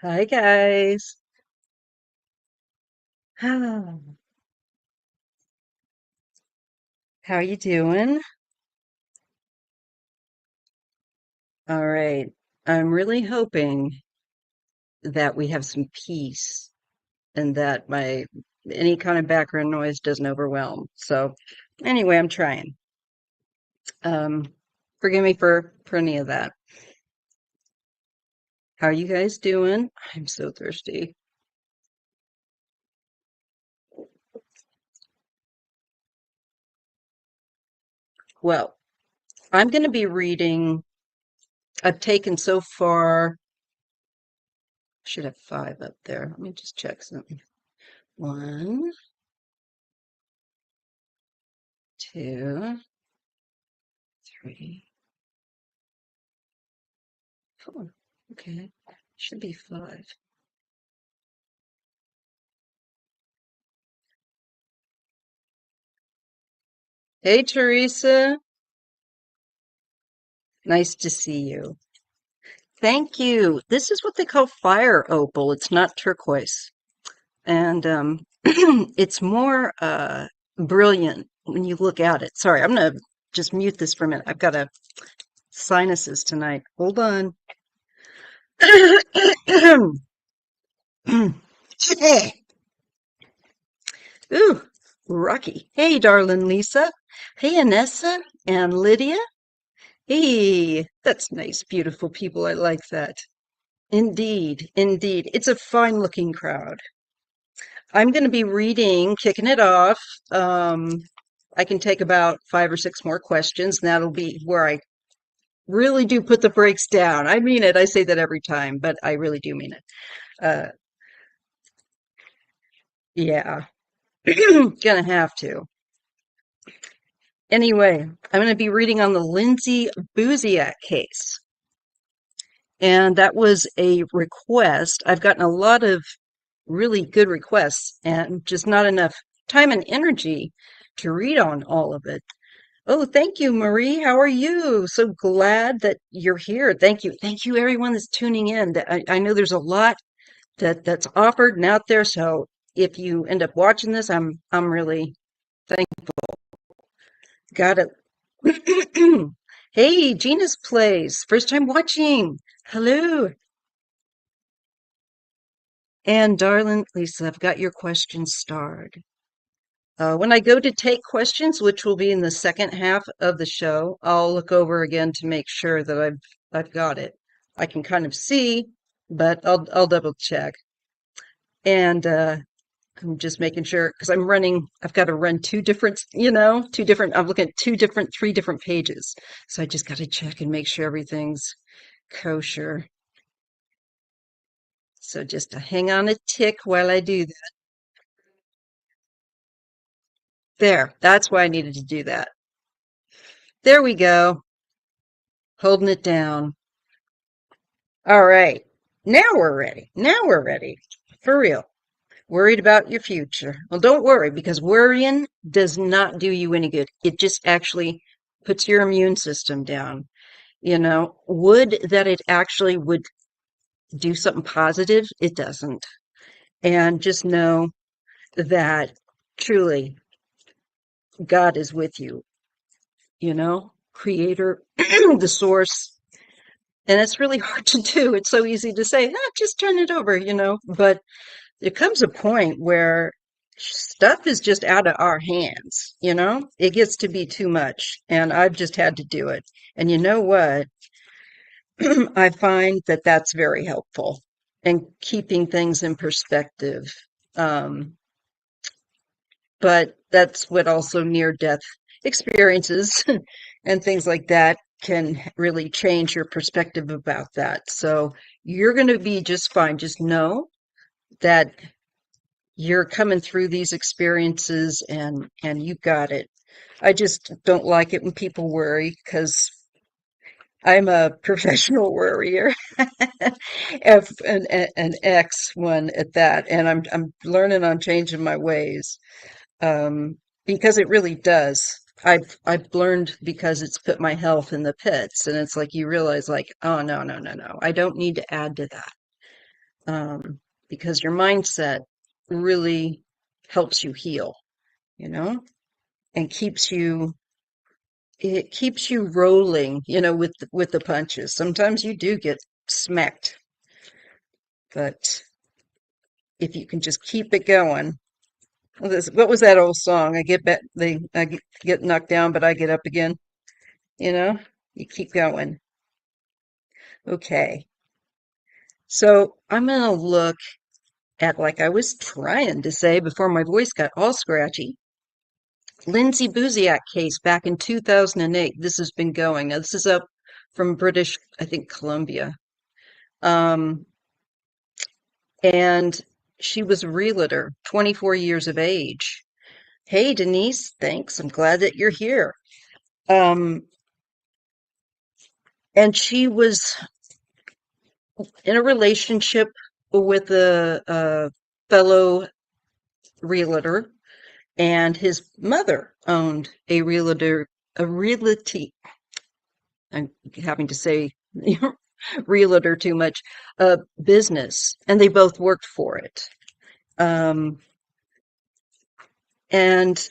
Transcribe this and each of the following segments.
Hi guys. How are you doing? All right. I'm really hoping that we have some peace and that my any kind of background noise doesn't overwhelm. So anyway, I'm trying. Um, Forgive me for any of that. How are you guys doing? I'm so thirsty. Well, I'm going to be reading. I've taken so far. Should have five up there. Let me just check something. One, two, three, four. Okay. Should be five. Hey, Teresa. Nice to see you. Thank you. This is what they call fire opal. It's not turquoise. And it's more brilliant when you look at it. Sorry, I'm gonna just mute this for a minute. I've got a sinuses tonight. Hold on. Ooh, Rocky. Hey, darling Lisa. Hey, Anessa and Lydia. Hey, that's nice, beautiful people. I like that. Indeed, indeed. It's a fine looking crowd. I'm going to be reading, kicking it off. Um, I can take about five or six more questions, and that'll be where I really do put the brakes down. I mean it. I say that every time, but I really do mean it. Uh, yeah, gonna have to. Anyway, I'm going to be reading on the Lindsay Buziak case. And that was a request. I've gotten a lot of really good requests and just not enough time and energy to read on all of it. Oh, thank you, Marie. How are you? So glad that you're here. Thank you. Thank you, everyone that's tuning in. I know there's a lot that's offered and out there. So if you end up watching this, I'm really thankful. Got it. Hey, Gina's Place. First time watching. Hello. And darling Lisa, I've got your questions starred. When I go to take questions, which will be in the second half of the show, I'll look over again to make sure that I've got it. I can kind of see, but I'll double check. And I'm just making sure because I've got to run two different, I'm looking at three different pages. So I just got to check and make sure everything's kosher. So just to hang on a tick while I do that. There, that's why I needed to do that. There we go. Holding it down. All right. Now we're ready. Now we're ready. For real. Worried about your future. Well, don't worry because worrying does not do you any good. It just actually puts your immune system down. Would that it actually would do something positive? It doesn't. And just know that truly God is with you, creator, the source. And it's really hard to do. It's so easy to say, just turn it over, but there comes a point where stuff is just out of our hands. It gets to be too much, and I've just had to do it. And you know what? I find that that's very helpful in keeping things in perspective. Um, but that's what also near death experiences and things like that can really change your perspective about that. So you're going to be just fine. Just know that you're coming through these experiences and you got it. I just don't like it when people worry because I'm a professional worrier, an ex one at that, and I'm learning on changing my ways because it really does. I've learned because it's put my health in the pits, and it's like you realize, like, oh no, no, no, no, I don't need to add to that. um, because your mindset really helps you heal, you know, and it keeps you rolling, with the punches. Sometimes you do get smacked, but if you can just keep it going. What was that old song? I get back, get knocked down, but I get up again. You know, you keep going. Okay. So I'm gonna look at, like I was trying to say before my voice got all scratchy, Lindsay Buziak case back in 2008. This has been going. Now, this is up from British, I think, Columbia. Um, and she was a realtor, 24 years of age. Hey, Denise, thanks. I'm glad that you're here. Um, and she was in a relationship with a fellow realtor, and his mother owned a realty. I'm having to say realtor too much, business, and they both worked for it. Um, and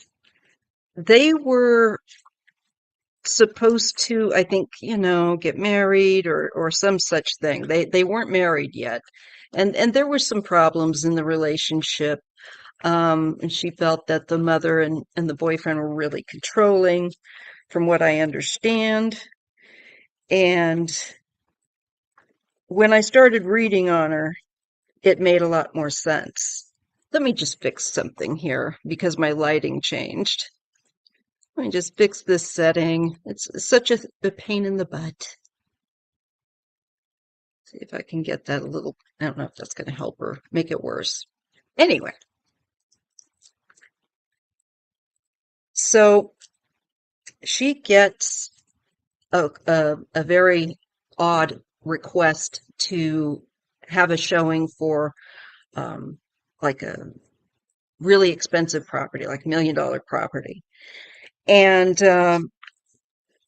they were supposed to, I think, get married or some such thing. They weren't married yet. And there were some problems in the relationship. And she felt that the mother and the boyfriend were really controlling, from what I understand. And when I started reading on her, it made a lot more sense. Let me just fix something here because my lighting changed. Let me just fix this setting. It's such a pain in the butt. See if I can get that a little, I don't know if that's going to help or make it worse. Anyway, so she gets a very odd request to have a showing for um, like a really expensive property, like $1 million property. And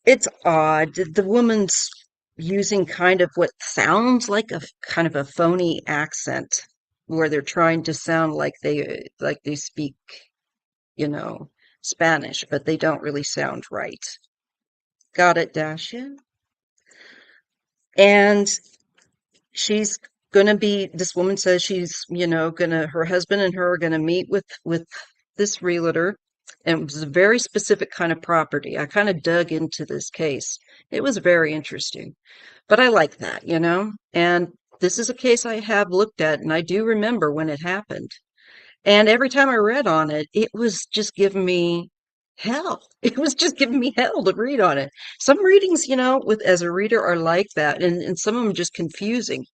it's odd. The woman's using kind of what sounds like a kind of a phony accent, where they're trying to sound like they speak, you know, Spanish, but they don't really sound right. Got it, Dasha? And she's gonna be, this woman says she's, her husband and her are gonna meet with this realtor. And it was a very specific kind of property. I kind of dug into this case. It was very interesting. But I like that, And this is a case I have looked at, and I do remember when it happened. And every time I read on it, it was just giving me hell. It was just giving me hell to read on it. Some readings, with as a reader are like that, and some of them just confusing.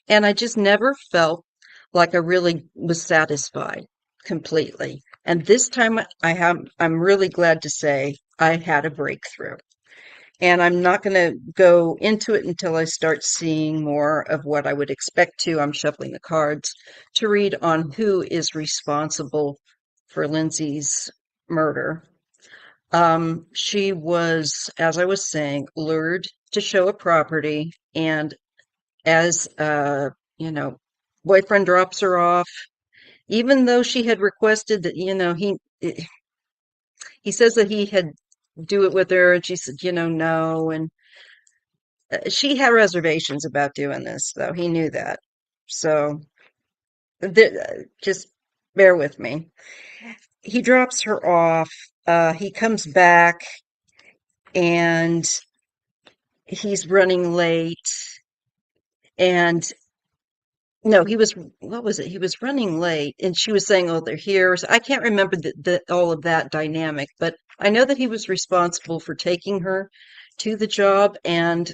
And I just never felt like I really was satisfied completely. And this time I'm really glad to say I had a breakthrough. And I'm not going to go into it until I start seeing more of what I would expect to. I'm shuffling the cards to read on who is responsible for Lindsay's murder. She was, as I was saying, lured to show a property, and as you know, boyfriend drops her off, even though she had requested that, he says that he had do it with her, and she said, no, and she had reservations about doing this, though. He knew that. So just bear with me. He drops her off. He comes back and he's running late. And no, what was it? He was running late and she was saying, oh, they're here. So I can't remember all of that dynamic, but I know that he was responsible for taking her to the job and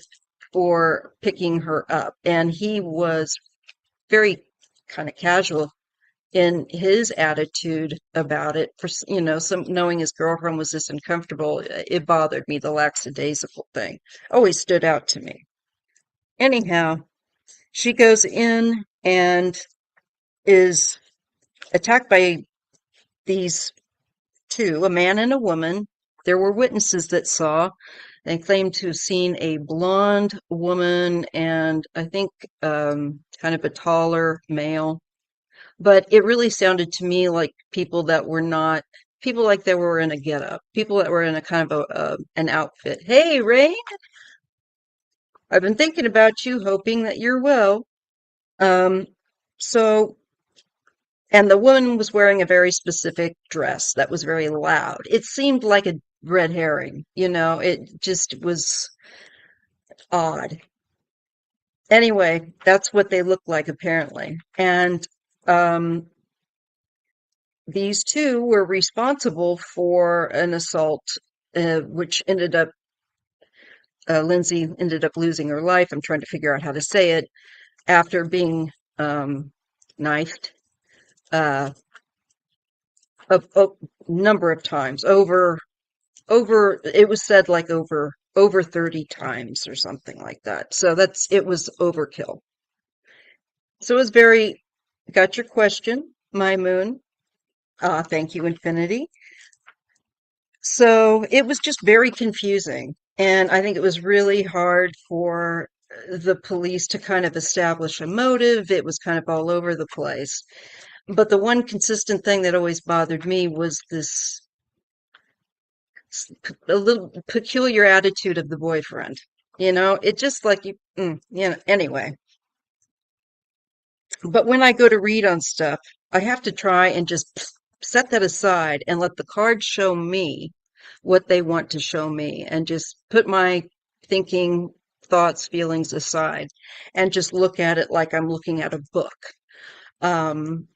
for picking her up. And he was very kind of casual in his attitude about it. For some knowing his girlfriend was this uncomfortable, it bothered me. The lackadaisical thing always stood out to me. Anyhow, she goes in and is attacked by these two, a man and a woman. There were witnesses that saw. They claimed to have seen a blonde woman and I think kind of a taller male. But it really sounded to me like people that were not people like they were in a getup, people that were in a kind of an outfit. Hey, Ray, I've been thinking about you, hoping that you're well. Um, so, and the woman was wearing a very specific dress that was very loud. It seemed like a red herring, it just was odd. Anyway, that's what they looked like apparently. And um, these two were responsible for an assault, which ended up, Lindsay ended up losing her life. I'm trying to figure out how to say it after being knifed uh, a number of times over it was said like over 30 times or something like that. So it was overkill. So it was very got your question, my moon. Thank you, Infinity. So it was just very confusing. And I think it was really hard for the police to kind of establish a motive. It was kind of all over the place. But the one consistent thing that always bothered me was this a little peculiar attitude of the boyfriend. It just like anyway. But when I go to read on stuff, I have to try and just set that aside and let the cards show me what they want to show me and just put my thinking, thoughts, feelings aside and just look at it like I'm looking at a book. Um,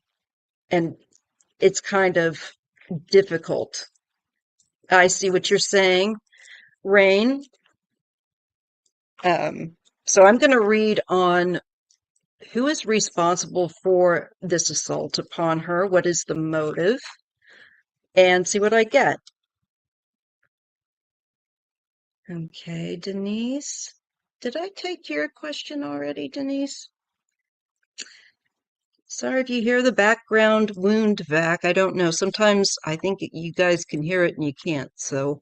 and it's kind of difficult. I see what you're saying, Rain. Um, so I'm going to read on who is responsible for this assault upon her, what is the motive, and see what I get. Okay, Denise. Did I take your question already, Denise? Sorry if you hear the background wound vac. I don't know. Sometimes I think you guys can hear it and you can't. So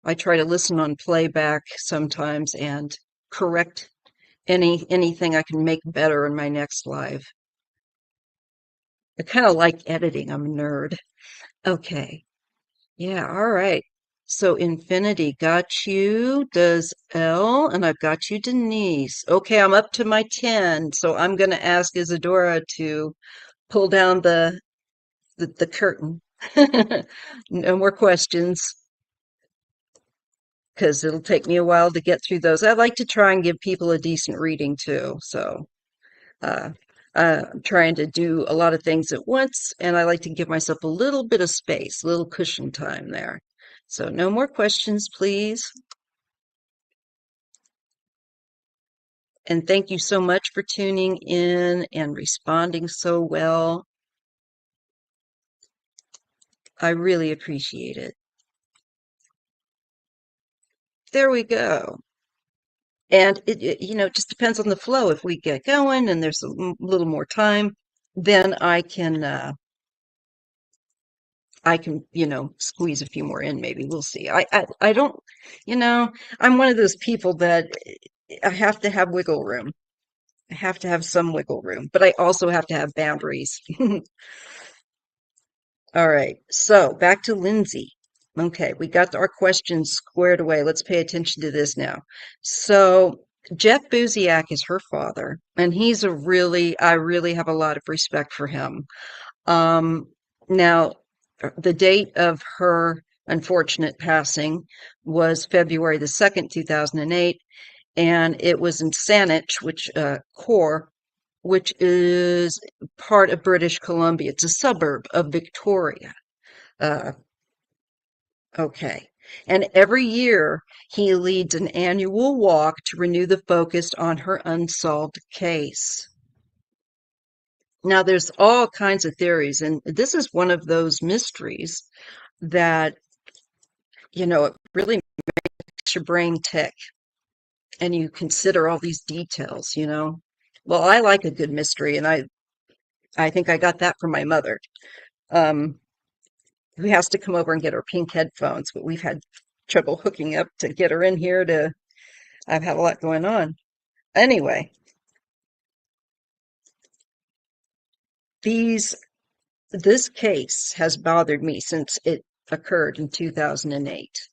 I try to listen on playback sometimes and correct anything I can make better in my next live. I kind of like editing. I'm a nerd. Okay. Yeah, all right. So Infinity got you, does L, and I've got you, Denise. Okay, I'm up to my 10, so I'm going to ask Isadora to pull down the curtain. No more questions, because it'll take me a while to get through those. I like to try and give people a decent reading too, so uh, I'm trying to do a lot of things at once, and I like to give myself a little bit of space, a little cushion time there. So no more questions, please. And thank you so much for tuning in and responding so well. I really appreciate it. There we go. And it just depends on the flow. If we get going and there's a little more time, then I can squeeze a few more in, maybe. We'll see. I don't, I'm one of those people that I have to have wiggle room. I have to have some wiggle room, but I also have to have boundaries. All right, so back to Lindsay. Okay, we got our questions squared away. Let's pay attention to this now. So Jeff Buziak is her father, and I really have a lot of respect for him. Um, now, the date of her unfortunate passing was February the 2nd, 2008, and it was in Saanich, which is part of British Columbia. It's a suburb of Victoria. Uh, okay. And every year he leads an annual walk to renew the focus on her unsolved case. Now, there's all kinds of theories, and this is one of those mysteries that, it really makes your brain tick and you consider all these details. Well, I like a good mystery, and I think I got that from my mother, who has to come over and get her pink headphones, but we've had trouble hooking up to get her in here to. I've had a lot going on. Anyway, these this case has bothered me since it occurred in 2008.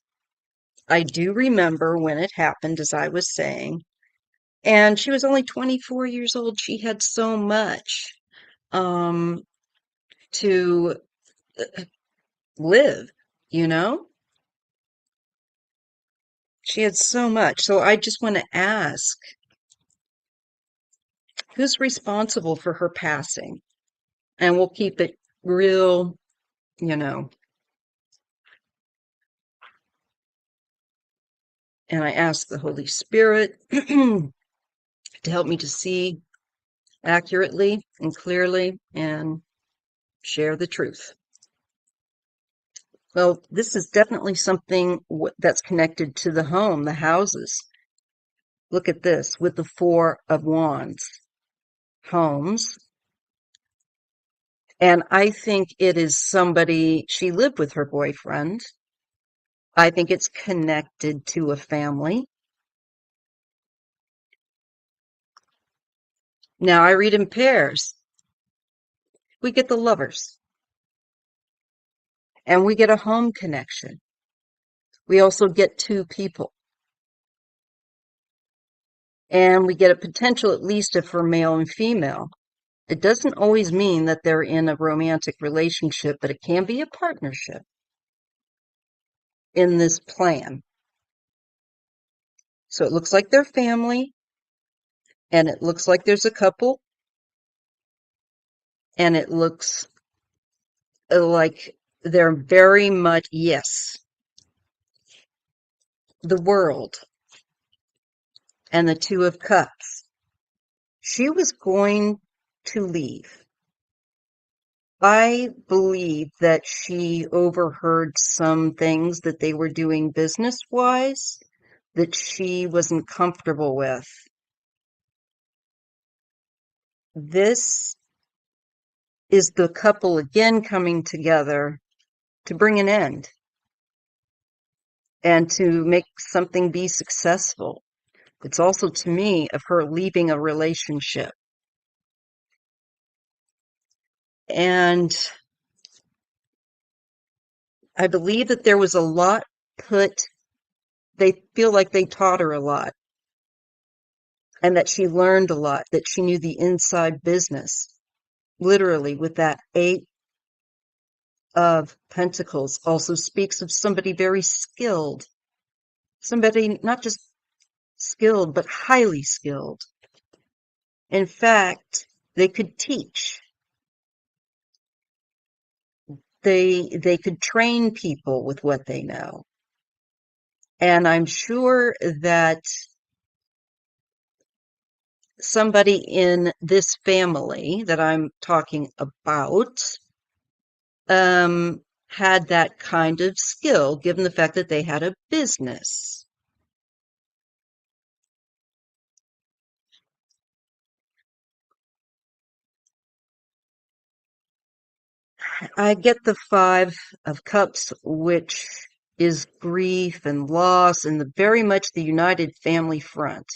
I do remember when it happened, as I was saying, and she was only 24 years old. She had so much um, to live, you know? She had so much. So I just want to ask, who's responsible for her passing? And we'll keep it real, you know. And I ask the Holy Spirit to help me to see accurately and clearly and share the truth. Well, this is definitely something that's connected to the home, the houses. Look at this with the Four of Wands. Homes. And I think it is somebody, she lived with her boyfriend. I think it's connected to a family. Now I read in pairs. We get the Lovers. And we get a home connection. We also get two people. And we get a potential at least for male and female. It doesn't always mean that they're in a romantic relationship, but it can be a partnership in this plan. So it looks like they're family, and it looks like there's a couple, and it looks like they're very much, yes, the World and the Two of Cups. She was going to leave. I believe that she overheard some things that they were doing business-wise that she wasn't comfortable with. This is the couple again coming together to bring an end and to make something be successful. It's also, to me, of her leaving a relationship. And I believe that there was a lot put, they feel like they taught her a lot and that she learned a lot, that she knew the inside business, literally, with that Eight of Pentacles also speaks of somebody very skilled, somebody not just skilled, but highly skilled. In fact, they could teach. They could train people with what they know. And I'm sure that somebody in this family that I'm talking about had that kind of skill, given the fact that they had a business. I get the Five of Cups, which is grief and loss and very much the united family front.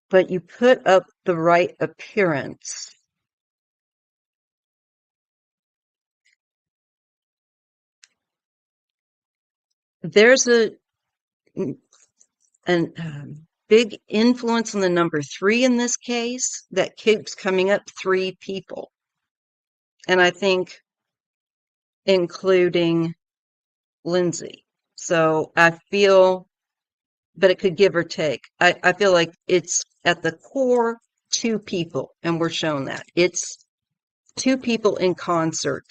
But you put up the right appearance. There's an big influence on the number three in this case that keeps coming up, three people. And I think including Lindsay. So I feel, but it could give or take. I feel like it's at the core two people, and we're shown that. It's two people in concert,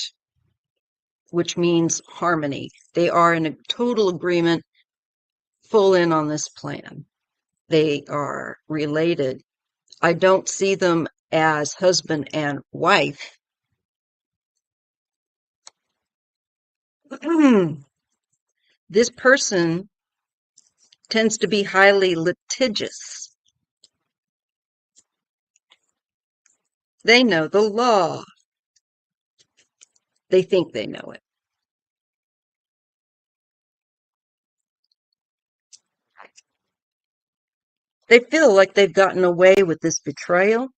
which means harmony. They are in a total agreement, full in on this plan. They are related. I don't see them as husband and wife. This person tends to be highly litigious. They know the law. They think they know it. They feel like they've gotten away with this betrayal,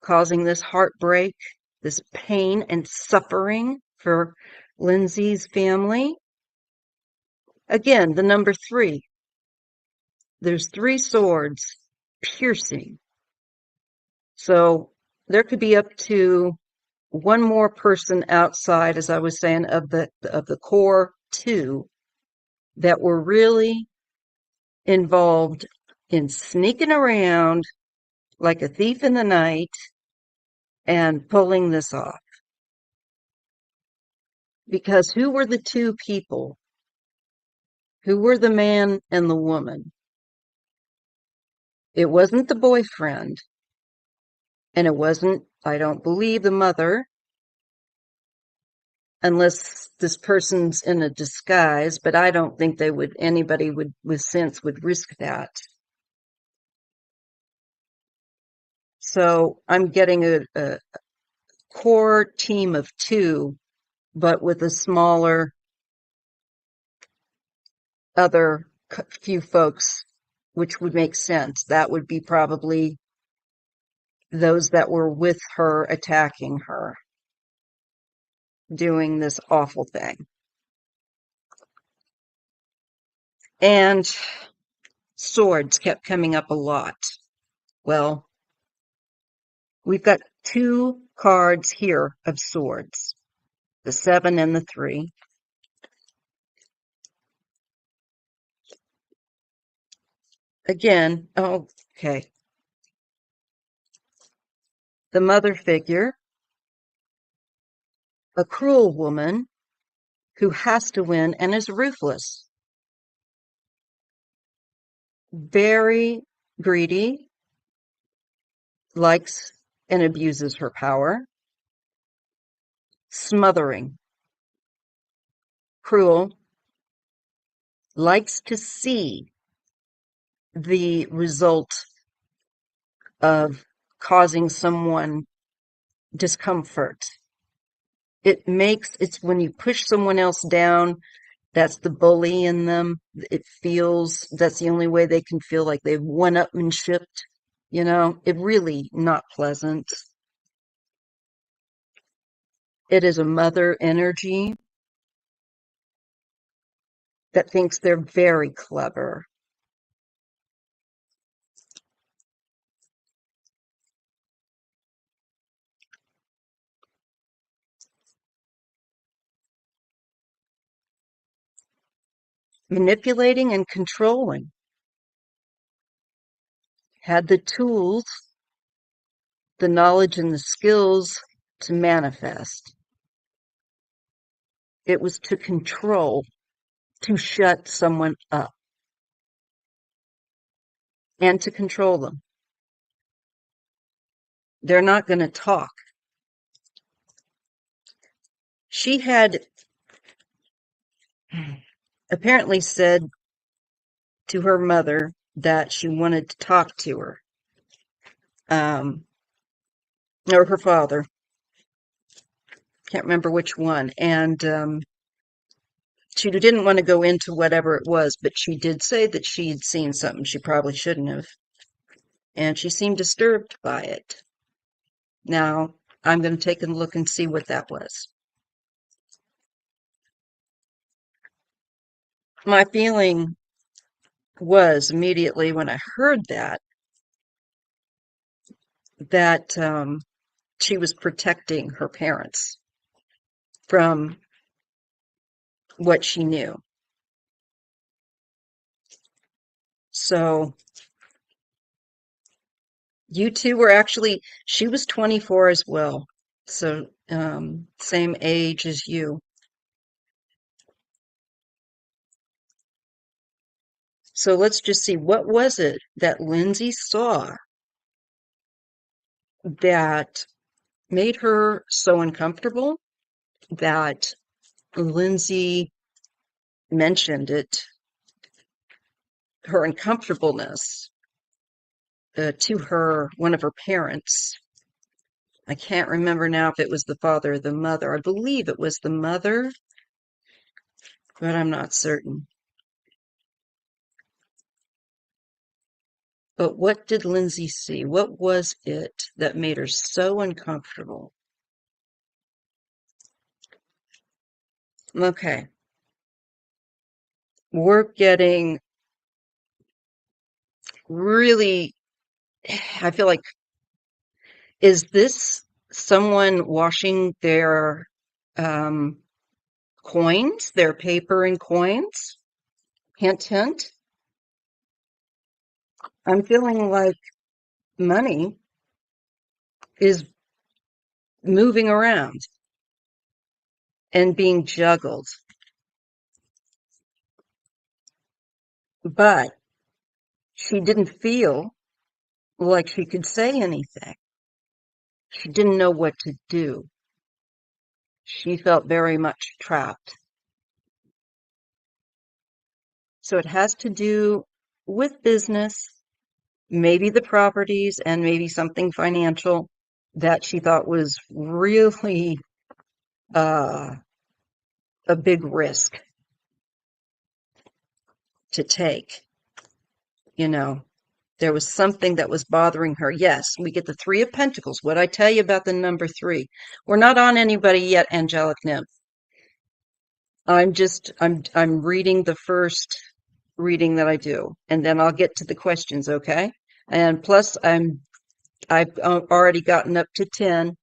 causing this heartbreak, this pain and suffering for Lindsay's family. Again, the number three. There's three swords piercing. So there could be up to one more person outside, as I was saying, of the core two that were really involved in sneaking around like a thief in the night and pulling this off. Because who were the two people? Who were the man and the woman? It wasn't the boyfriend, and it wasn't, I don't believe, the mother, unless this person's in a disguise, but I don't think anybody would, with sense, would risk that. So I'm getting a core team of two, but with a smaller other few folks, which would make sense. That would be probably those that were with her, attacking her, doing this awful thing. And swords kept coming up a lot. Well, we've got two cards here of swords, the 7 and the 3. Again, okay. The mother figure, a cruel woman who has to win and is ruthless, very greedy, likes and abuses her power, smothering, cruel, likes to see the result of causing someone discomfort. It's when you push someone else down, that's the bully in them. That's the only way they can feel like they've one-upmanshiped, it really not pleasant. It is a mother energy that thinks they're very clever. Manipulating and controlling. Had the tools, the knowledge, and the skills to manifest. It was to control, to shut someone up, and to control them. They're not going to talk. She had apparently said to her mother that she wanted to talk to her, or her father. Can't remember which one. And she didn't want to go into whatever it was, but she did say that she had seen something she probably shouldn't have. And she seemed disturbed by it. Now, I'm going to take a look and see what that was. My feeling was immediately when I heard that she was protecting her parents from what she knew. So you two were actually, she was 24 as well. So same age as you. So let's just see, what was it that Lindsay saw that made her so uncomfortable that Lindsay mentioned it, her uncomfortableness, to one of her parents, I can't remember now if it was the father or the mother. I believe it was the mother, but I'm not certain. But what did Lindsay see? What was it that made her so uncomfortable? Okay, we're getting really, I feel like, is this someone washing their um, coins, their paper and coins? Hint, hint. I'm feeling like money is moving around and being juggled, but she didn't feel like she could say anything. She didn't know what to do. She felt very much trapped. So it has to do with business, maybe the properties, and maybe something financial that she thought was really uh, a big risk to take. You know, there was something that was bothering her. Yes, we get the Three of Pentacles. What I tell you about the number three? We're not on anybody yet, angelic nymph. I'm reading the first reading that I do, and then I'll get to the questions, okay? And plus, I've already gotten up to 10.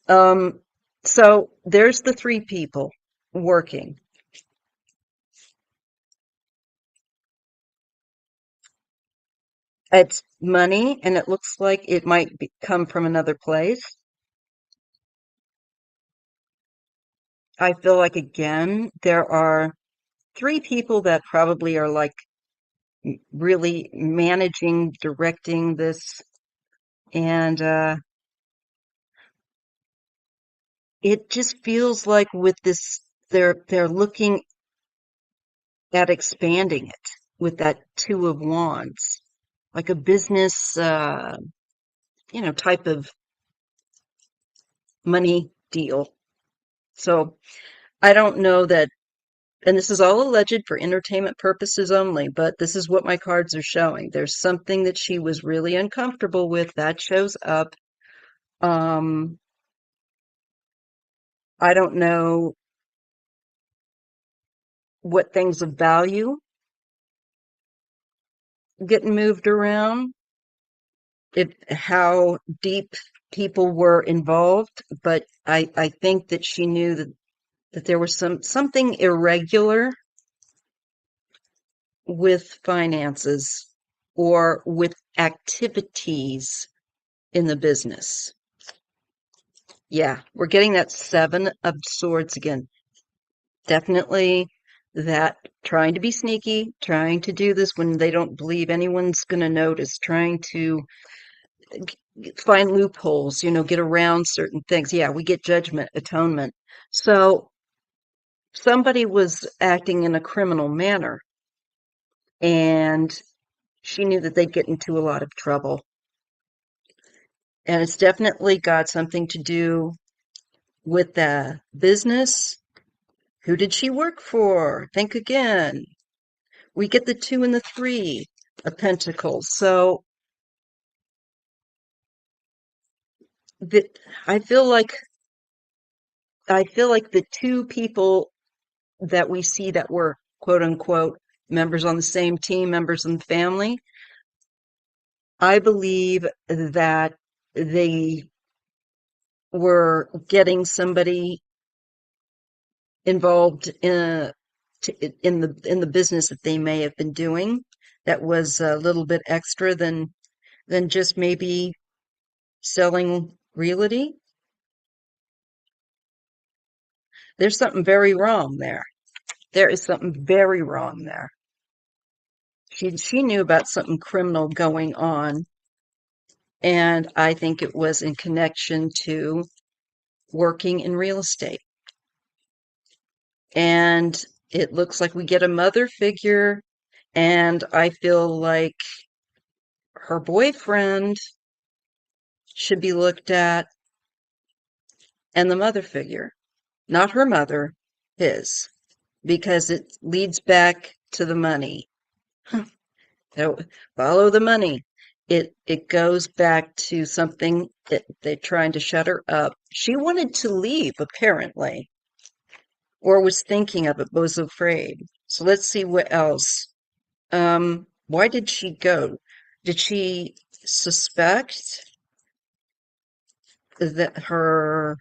Um, so there's the three people working. It's money, and it looks like it might come from another place. I feel like, again, there are three people that probably are like really managing, directing this, and it just feels like with this, they're looking at expanding it with that Two of Wands, like a business, type of money deal. So I don't know that, and this is all alleged for entertainment purposes only, but this is what my cards are showing. There's something that she was really uncomfortable with that shows up. Um, I don't know what things of value getting moved around, if how deep people were involved, but I think that she knew that there was something irregular with finances or with activities in the business. Yeah, we're getting that Seven of Swords again. Definitely that trying to be sneaky, trying to do this when they don't believe anyone's going to notice, trying to find loopholes, get around certain things. Yeah, we get judgment, atonement. So somebody was acting in a criminal manner, and she knew that they'd get into a lot of trouble. And it's definitely got something to do with the business. Who did she work for? Think again. We get the two and the three of Pentacles. So that I feel like the two people that we see that were quote unquote members on the same team, members in the family, I believe that they were getting somebody involved in the business that they may have been doing that was a little bit extra than just maybe selling realty. There's something very wrong there. There is something very wrong there. She knew about something criminal going on, and I think it was in connection to working in real estate. And it looks like we get a mother figure, and I feel like her boyfriend should be looked at. and the mother figure. Not her mother, his, because it leads back to the money. So, follow the money. It goes back to something that they're trying to shut her up. She wanted to leave, apparently, or was thinking of it, but was afraid. So let's see what else. Why did she go? Did she suspect that her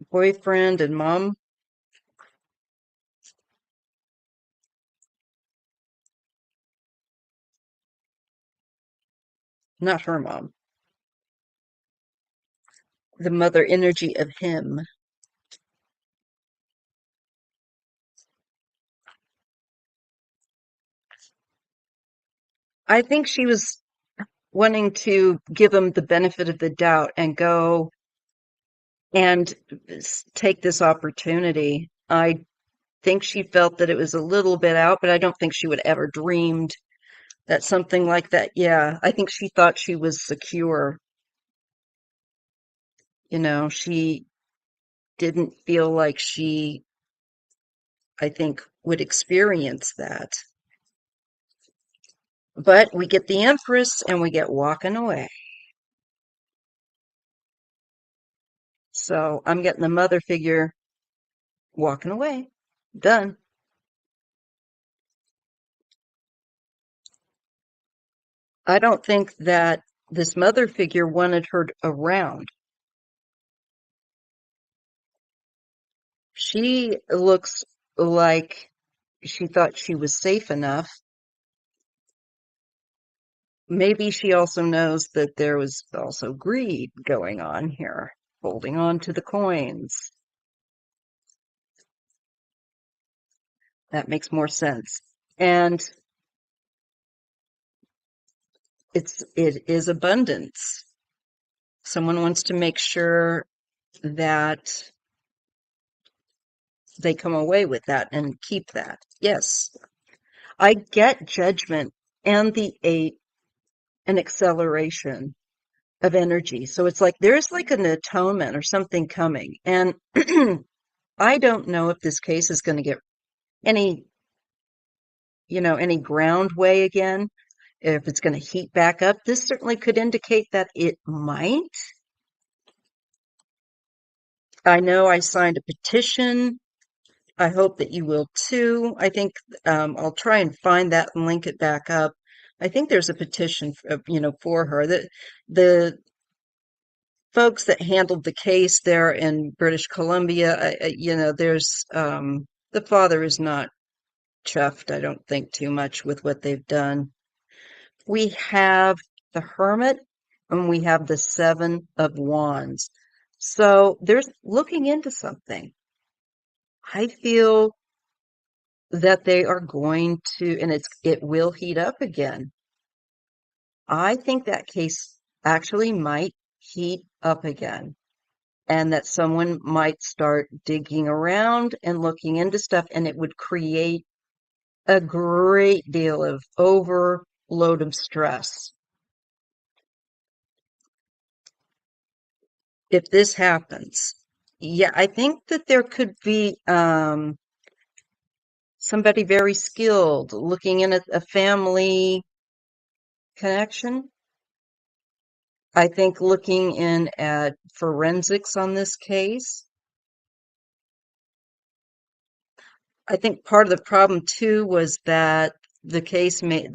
boyfriend and mom, not her mom, the mother energy of him? I think she was wanting to give him the benefit of the doubt and go and take this opportunity. I think she felt that it was a little bit out, but I don't think she would ever dreamed that something like that. Yeah, I think she thought she was secure. She didn't feel like she, I think, would experience that. But we get the Empress and we get walking away. So I'm getting the mother figure walking away. Done. I don't think that this mother figure wanted her around. She looks like she thought she was safe enough. Maybe she also knows that there was also greed going on here, holding on to the coins. That makes more sense. And it is abundance. Someone wants to make sure that they come away with that and keep that. Yes, I get judgment and the eight, an acceleration of energy. So it's like there's like an atonement or something coming. And I don't know if this case is going to get any, any ground way again, if it's going to heat back up. This certainly could indicate that it might. I know I signed a petition. I hope that you will too. I think I'll try and find that and link it back up. I think there's a petition, for her. The folks that handled the case there in British Columbia, there's the father is not chuffed, I don't think, too much with what they've done. We have the Hermit and we have the Seven of Wands. So there's looking into something. I feel that they are going to, and it will heat up again. I think that case actually might heat up again, and that someone might start digging around and looking into stuff, and it would create a great deal of overload of stress. If this happens, yeah, I think that there could be somebody very skilled looking in at a family connection. I think looking in at forensics on this case. I think part of the problem too was that the case may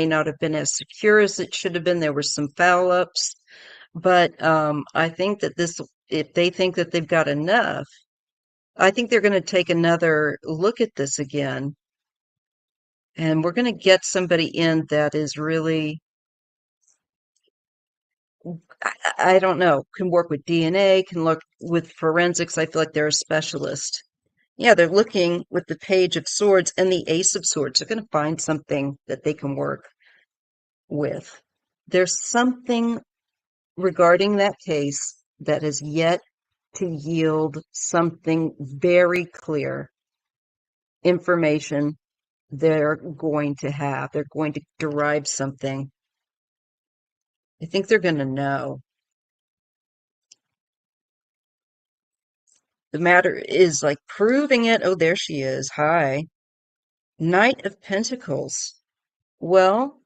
not have been as secure as it should have been. There were some foul ups, but I think that if they think that they've got enough, I think they're going to take another look at this again, and we're going to get somebody in that is really, I don't know, can work with DNA, can look with forensics. I feel like they're a specialist. Yeah, they're looking with the Page of Swords and the Ace of Swords. They're going to find something that they can work with. There's something regarding that case that has yet to yield something very clear information they're going to have. They're going to derive something. I think they're going to know. The matter is like proving it. Oh, there she is. Hi. Knight of Pentacles. Well,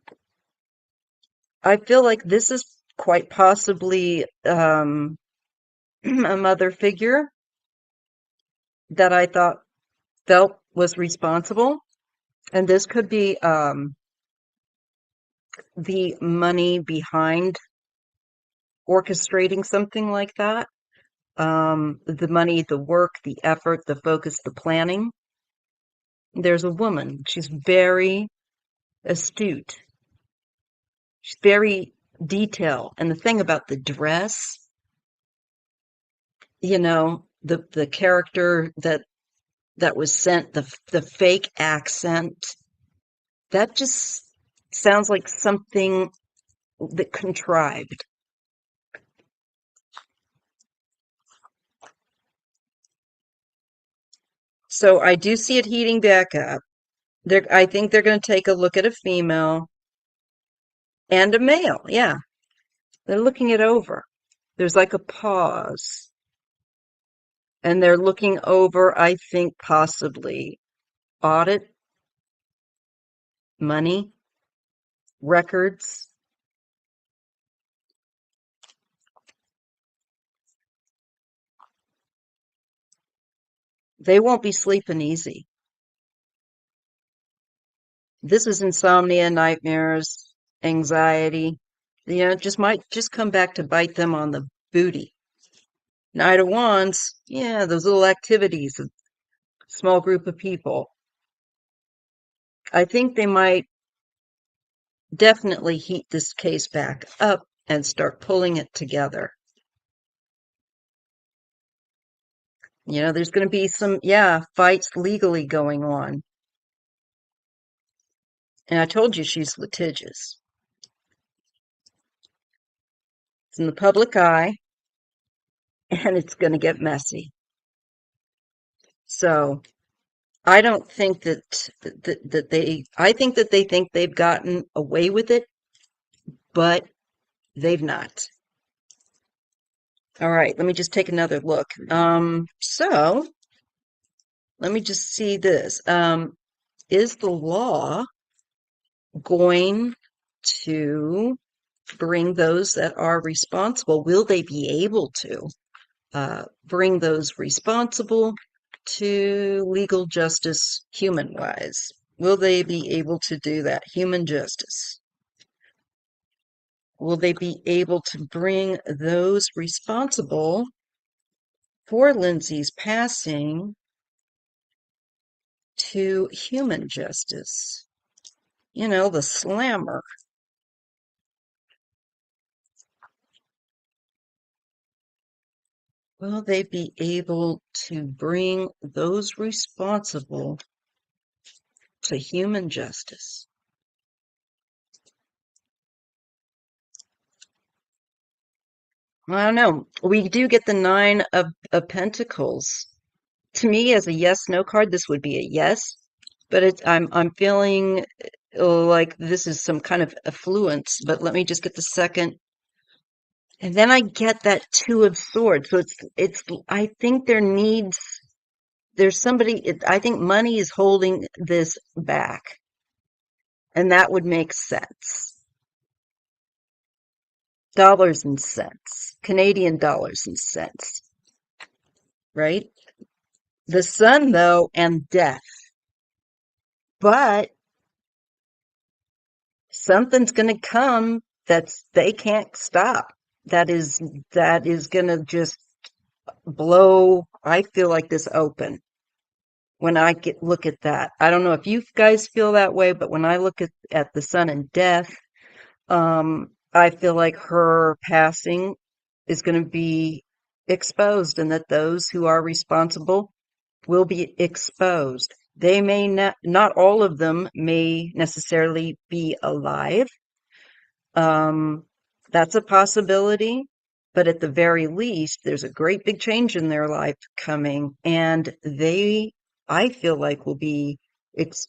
I feel like this is quite possibly a mother figure that I thought felt was responsible. And this could be the money behind orchestrating something like that. The money, the work, the effort, the focus, the planning. There's a woman. She's very astute. She's very detailed. And the thing about the dress, the character that was sent, the fake accent, that just sounds like something that contrived. So I do see it heating back up. I think they're going to take a look at a female and a male. Yeah, they're looking it over. There's like a pause, and they're looking over, I think, possibly audit, money, records. They won't be sleeping easy. This is insomnia, nightmares, anxiety. Just might just come back to bite them on the booty. Knight of Wands, yeah, those little activities, a small group of people. I think they might definitely heat this case back up and start pulling it together. There's going to be some, fights legally going on. And I told you she's litigious. It's in the public eye, and it's going to get messy. So I don't think I think that they think they've gotten away with it, but they've not. All right, let me just take another look. So let me just see this. Is the law going to bring those that are responsible? Will they be able to bring those responsible to legal justice human wise? Will they be able to do that? Human justice. Will they be able to bring those responsible for Lindsay's passing to human justice? The slammer. Will they be able to bring those responsible to human justice? I don't know. We do get the Nine of Pentacles. To me, as a yes no card, this would be a yes, but I'm feeling like this is some kind of affluence. But let me just get the second, and then I get that Two of Swords. So it's I think there's somebody. I think money is holding this back, and that would make sense. Dollars and cents, Canadian dollars and cents, right? The Sun, though, and death. But something's going to come they can't stop. That is going to just blow, I feel like, this open when I look at that. I don't know if you guys feel that way, but when I look at the Sun and death, I feel like her passing is going to be exposed, and that those who are responsible will be exposed. They may not all of them may necessarily be alive. Um, that's a possibility, but at the very least, there's a great big change in their life coming, and I feel like, will be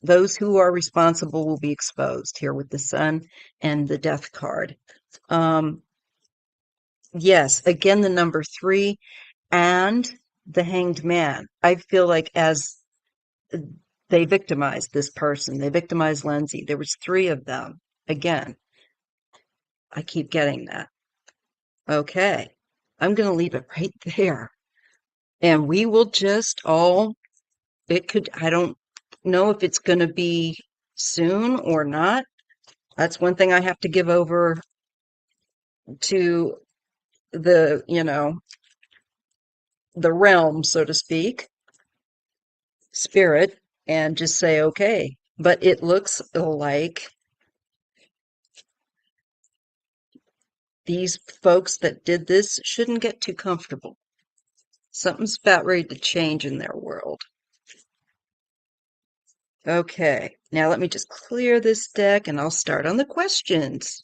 those who are responsible will be exposed here with the Sun and the Death card. Yes, again, the number 3, and the hanged man. I feel like as they victimized this person, they victimized Lindsay. There was three of them. Again, I keep getting that. Okay. I'm going to leave it right there. And we will just all, it could, I don't know if it's going to be soon or not. That's one thing I have to give over to the, the realm, so to speak, spirit, and just say, okay. But it looks like these folks that did this shouldn't get too comfortable. Something's about ready to change in their world. Okay, now let me just clear this deck and I'll start on the questions.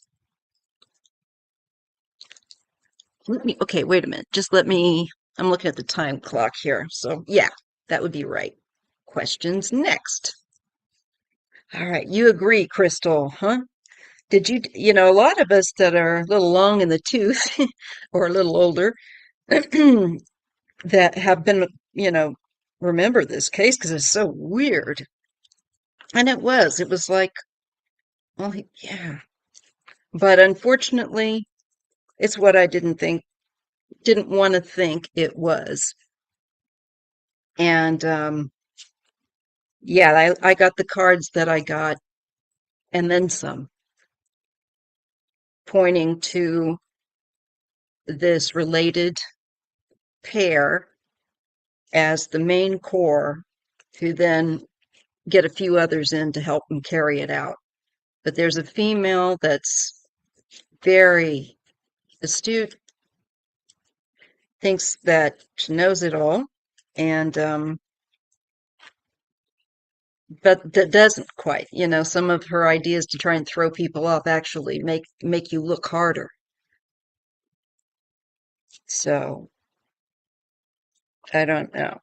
Okay, wait a minute. I'm looking at the time clock here. So, yeah, that would be right. Questions next. All right, you agree, Crystal, huh? A lot of us that are a little long in the tooth or a little older that have been, remember this case because it's so weird. And it was like, well, yeah. But unfortunately, it's what I didn't want to think it was. And yeah, I got the cards that I got and then some, pointing to this related pair as the main core to then get a few others in to help them carry it out. But there's a female that's very astute, thinks that she knows it all, and but that doesn't quite. Some of her ideas to try and throw people off actually make you look harder. So I don't know.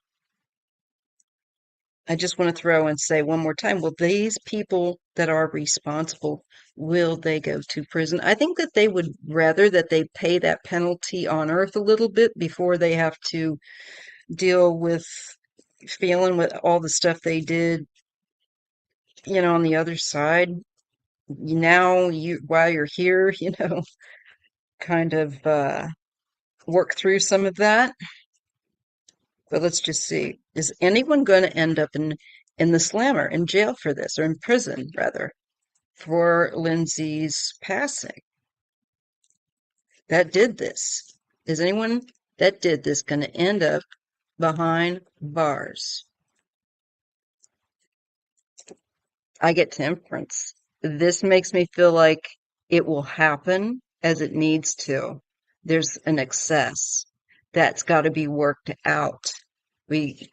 I just want to throw and say one more time, will these people that are responsible, will they go to prison? I think that they would rather that they pay that penalty on earth a little bit before they have to deal with feeling with all the stuff they did, on the other side. Now while you're here, kind of work through some of that. But let's just see. Is anyone going to end up in the slammer, in jail for this, or in prison rather, for Lindsay's passing? That did this. Is anyone that did this going to end up behind bars? I get temperance. This makes me feel like it will happen as it needs to. There's an excess that's got to be worked out. We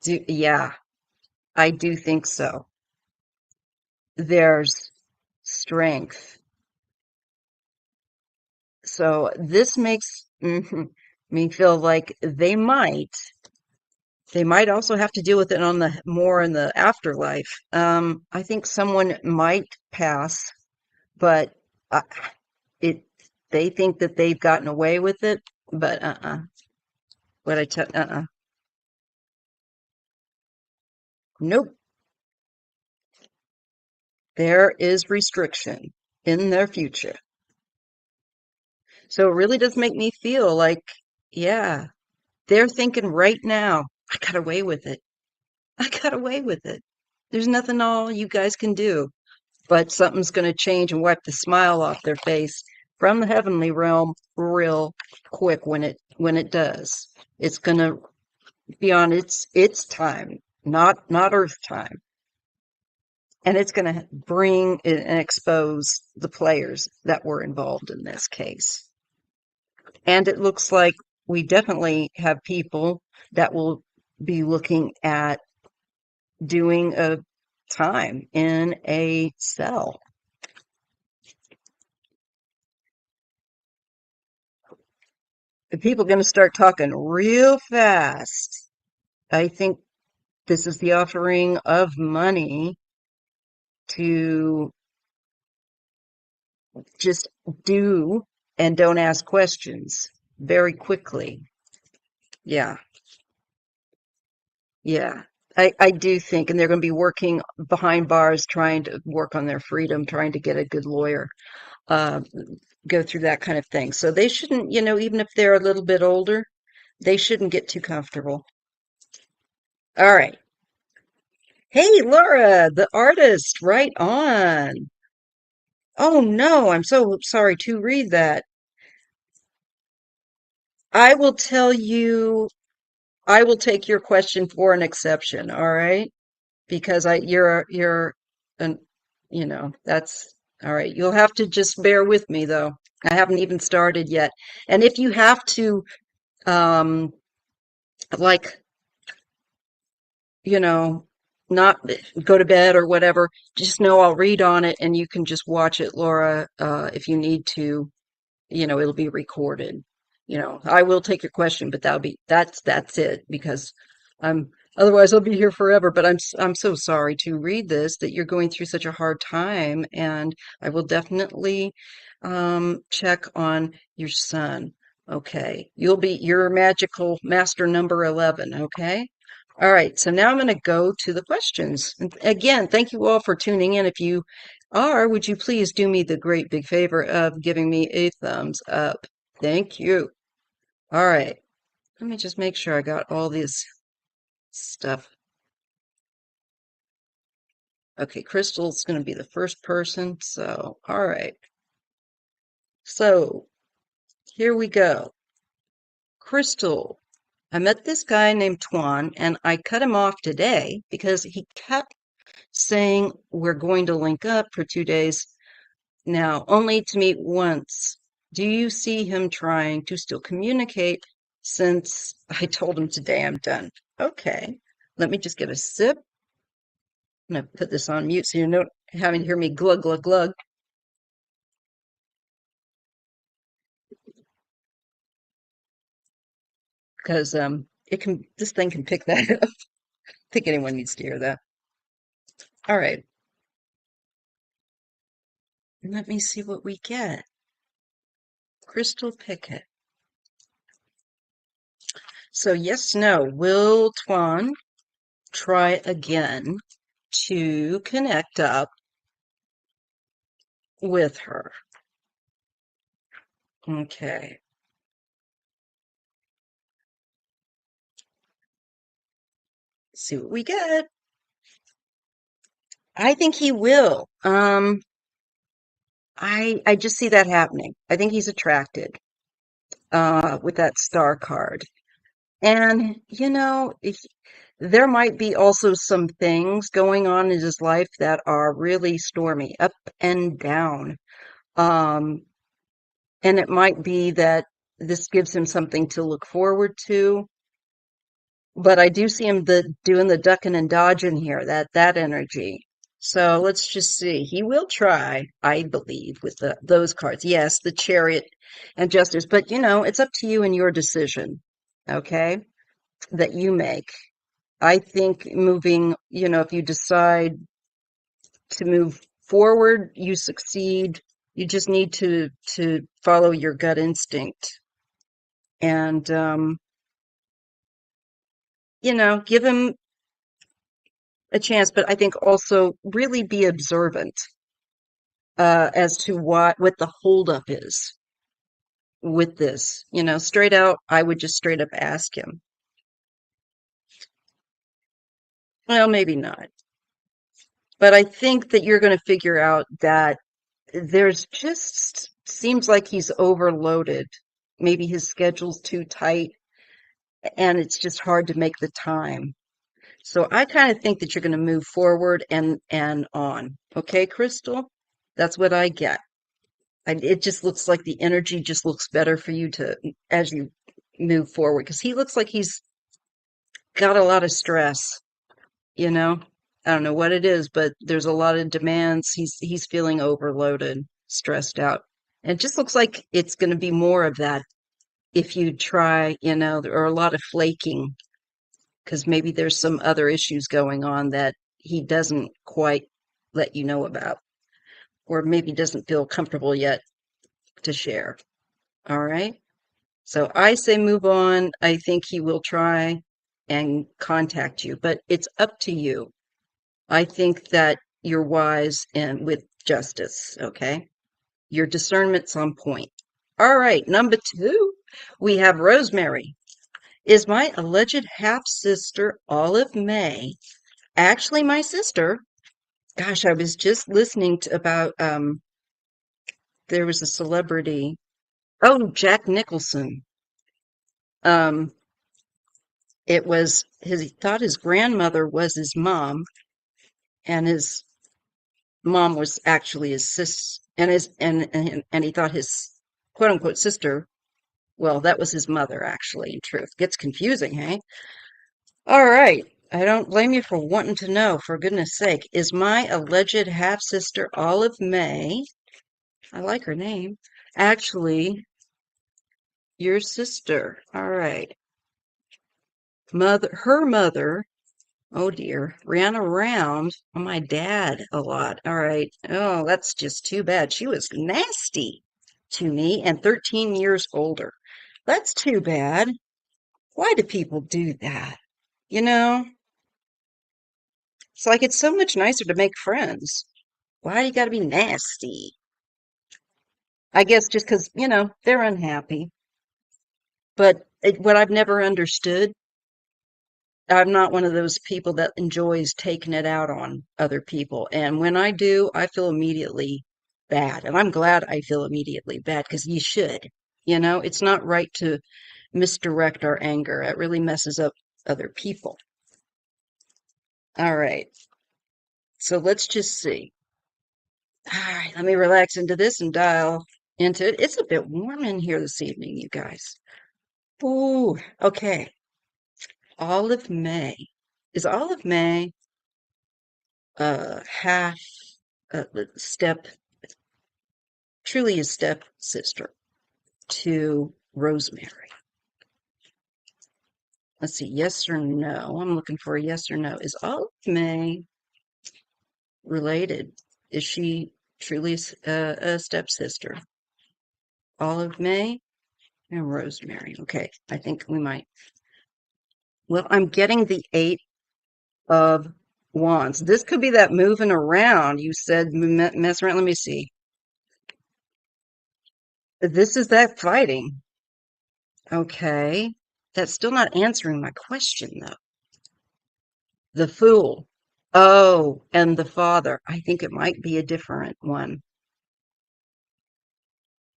do, yeah, I do think so. There's strength. So this makes me feel like they might also have to deal with it on the more in the afterlife. I think someone might pass, but uh, it they think that they've gotten away with it, but what I tell nope. There is restriction in their future. So it really does make me feel like, yeah, they're thinking right now, I got away with it. I got away with it. There's nothing all you guys can do. But something's going to change and wipe the smile off their face from the heavenly realm real quick when it does. It's going to be on its time, not Earth time, and it's going to bring and expose the players that were involved in this case. And it looks like we definitely have people that will be looking at doing a time in a cell. The people are going to start talking real fast. I think this is the offering of money to just do and don't ask questions very quickly. Yeah. Yeah, I do think, and they're going to be working behind bars, trying to work on their freedom, trying to get a good lawyer, uh, go through that kind of thing. So they shouldn't, even if they're a little bit older, they shouldn't get too comfortable. All right. Hey, Laura, the artist, right on. Oh no, I'm so sorry to read that. I will tell you, I will take your question for an exception, all right? Because you're an that's all right. You'll have to just bear with me though. I haven't even started yet. And if you have to um like, you know, not go to bed or whatever, just know I'll read on it and you can just watch it, Laura, if you need to. It'll be recorded. I will take your question, but that's it because I'm otherwise I'll be here forever. But I'm so sorry to read this that you're going through such a hard time, and I will definitely check on your son. Okay, you're magical master number 11. Okay. All right, so now I'm going to go to the questions. And again, thank you all for tuning in. If you are, would you please do me the great big favor of giving me a thumbs up? Thank you. All right, let me just make sure I got all this stuff. Okay, Crystal's going to be the first person. So, all right. So, here we go. Crystal, I met this guy named Twan, and I cut him off today because he kept saying we're going to link up for 2 days now, only to meet once. Do you see him trying to still communicate since I told him today I'm done? Okay, let me just get a sip. I'm going to put this on mute so you're not having to hear me glug, glug, glug, because this thing can pick that up. I think anyone needs to hear that. All right, let me see what we get. Crystal Pickett. So yes, no. Will Twan try again to connect up with her? Okay. See what we get. I think he will. I just see that happening. I think he's attracted with that star card. And there might be also some things going on in his life that are really stormy, up and down. Um, and it might be that this gives him something to look forward to. But I do see him doing the ducking and dodging here, that energy. So let's just see. He will try, I believe, with those cards. Yes, the Chariot and Justice, but it's up to you and your decision, okay, that you make. I think moving, if you decide to move forward, you succeed. You just need to follow your gut instinct and give him a chance, but I think also really be observant as to what the holdup is with this. Straight out, I would just straight up ask him. Well, maybe not, but I think that you're going to figure out that there's just seems like he's overloaded. Maybe his schedule's too tight, and it's just hard to make the time. So I kind of think that you're going to move forward and on. Okay, Crystal? That's what I get. It just looks like the energy just looks better for you to as you move forward because he looks like he's got a lot of stress, you know. I don't know what it is, but there's a lot of demands. He's feeling overloaded, stressed out. And it just looks like it's going to be more of that if you try, there are a lot of flaking because maybe there's some other issues going on that he doesn't quite let you know about, or maybe doesn't feel comfortable yet to share. All right. So I say move on. I think he will try. and contact you, but it's up to you. I think that you're wise and with justice, okay? Your discernment's on point. All right, number two, we have Rosemary. Is my alleged half-sister, Olive May, actually my sister? Gosh, I was just listening to about there was a celebrity. Oh, Jack Nicholson. Um, it was he thought his grandmother was his mom, and his mom was actually his sis, and he thought his quote unquote sister, well, that was his mother, actually, in truth. Gets confusing, hey? All right. I don't blame you for wanting to know, for goodness sake. Is my alleged half sister, Olive May, I like her name, actually your sister? All right. Her mother, oh dear, ran around on my dad a lot. All right. Oh, that's just too bad. She was nasty to me and 13 years older. That's too bad. Why do people do that? You know, it's like it's so much nicer to make friends. Why you gotta be nasty? I guess just 'cause, they're unhappy. But what I've never understood, I'm not one of those people that enjoys taking it out on other people. And when I do, I feel immediately bad. And I'm glad I feel immediately bad because you should. It's not right to misdirect our anger. It really messes up other people. All right. So let's just see. All right, let me relax into this and dial into it. It's a bit warm in here this evening, you guys. Ooh, okay. Olive May. Is Olive May half step, truly a step sister to Rosemary? Let's see, yes or no. I'm looking for a yes or no. Is Olive May related? Is she truly a stepsister? Olive May and Rosemary. Okay, I think we might. Well, I'm getting the Eight of Wands. This could be that moving around. You said mess around. Let me see. This is that fighting. Okay. That's still not answering my question, though. The Fool. Oh, and the Father. I think it might be a different one.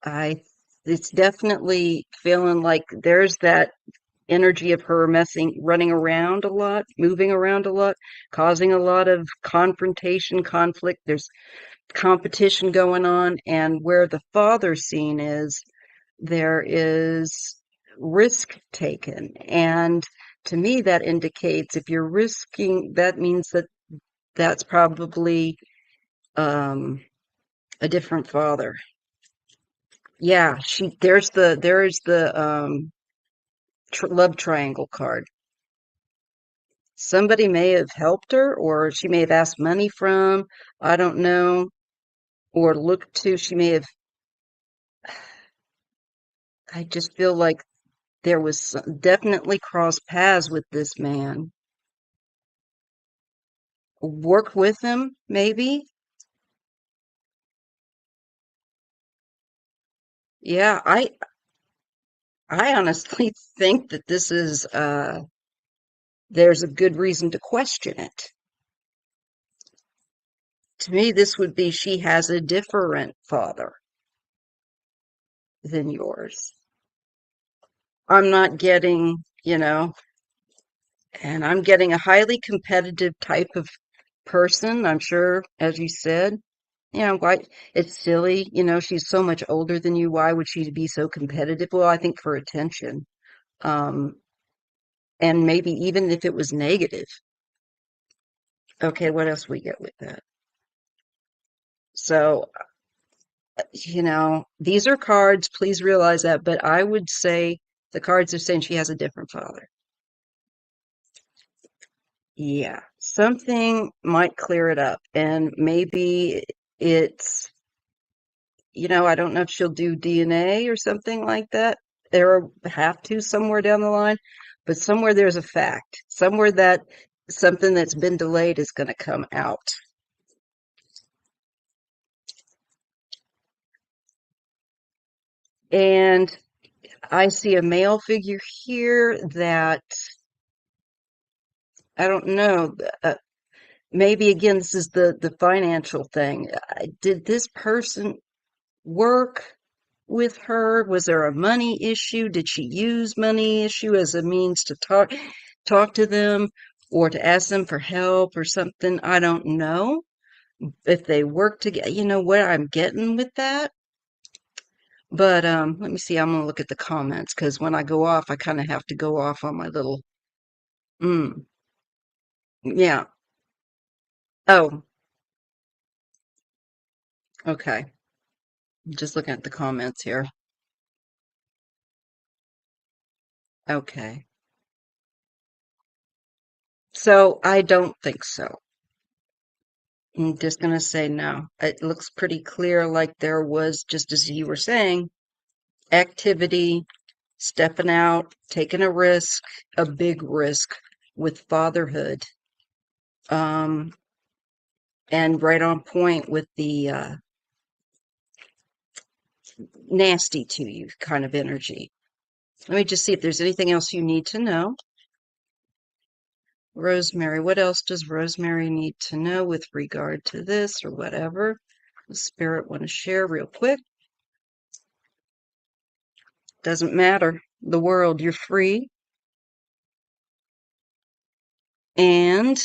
I, it's definitely feeling like there's that energy of her running around a lot, moving around a lot, causing a lot of confrontation, conflict. There's competition going on, and where the father scene is, there is risk taken. And to me, that indicates if you're risking, that means that that's probably a different father. Yeah, there is the love triangle card. Somebody may have helped her, or she may have asked money from, I don't know, or looked to, she may have, I just feel like there was definitely crossed paths with this man. Work with him, maybe. Yeah, I honestly think that this is there's a good reason to question it. To me, this would be she has a different father than yours. I'm not getting, and I'm getting a highly competitive type of person. I'm sure, as you said, why it's silly, she's so much older than you. Why would she be so competitive? Well, I think for attention. Um, and maybe even if it was negative. Okay, what else we get with that? So, these are cards, please realize that, but I would say the cards are saying she has a different father. Yeah, something might clear it up, and maybe it's, I don't know if she'll do DNA or something like that. There have to somewhere down the line, but somewhere there's a fact. Somewhere that something that's been delayed is going to come out. And I see a male figure here that I don't know. Maybe again, this is the financial thing. Did this person work with her? Was there a money issue? Did she use money issue as a means to talk to them or to ask them for help or something? I don't know if they work together. You know what I'm getting with that? But let me see. I'm gonna look at the comments because when I go off, I kind of have to go off on my little. Mm, yeah. Oh, okay. Just looking at the comments here. Okay. So I don't think so. I'm just gonna say no. It looks pretty clear like there was, just as you were saying, activity, stepping out, taking a risk, a big risk with fatherhood. Um, and right on point with the nasty to you kind of energy. Let me just see if there's anything else you need to know. Rosemary, what else does Rosemary need to know with regard to this or whatever? The spirit want to share real quick. Doesn't matter. The world, you're free. And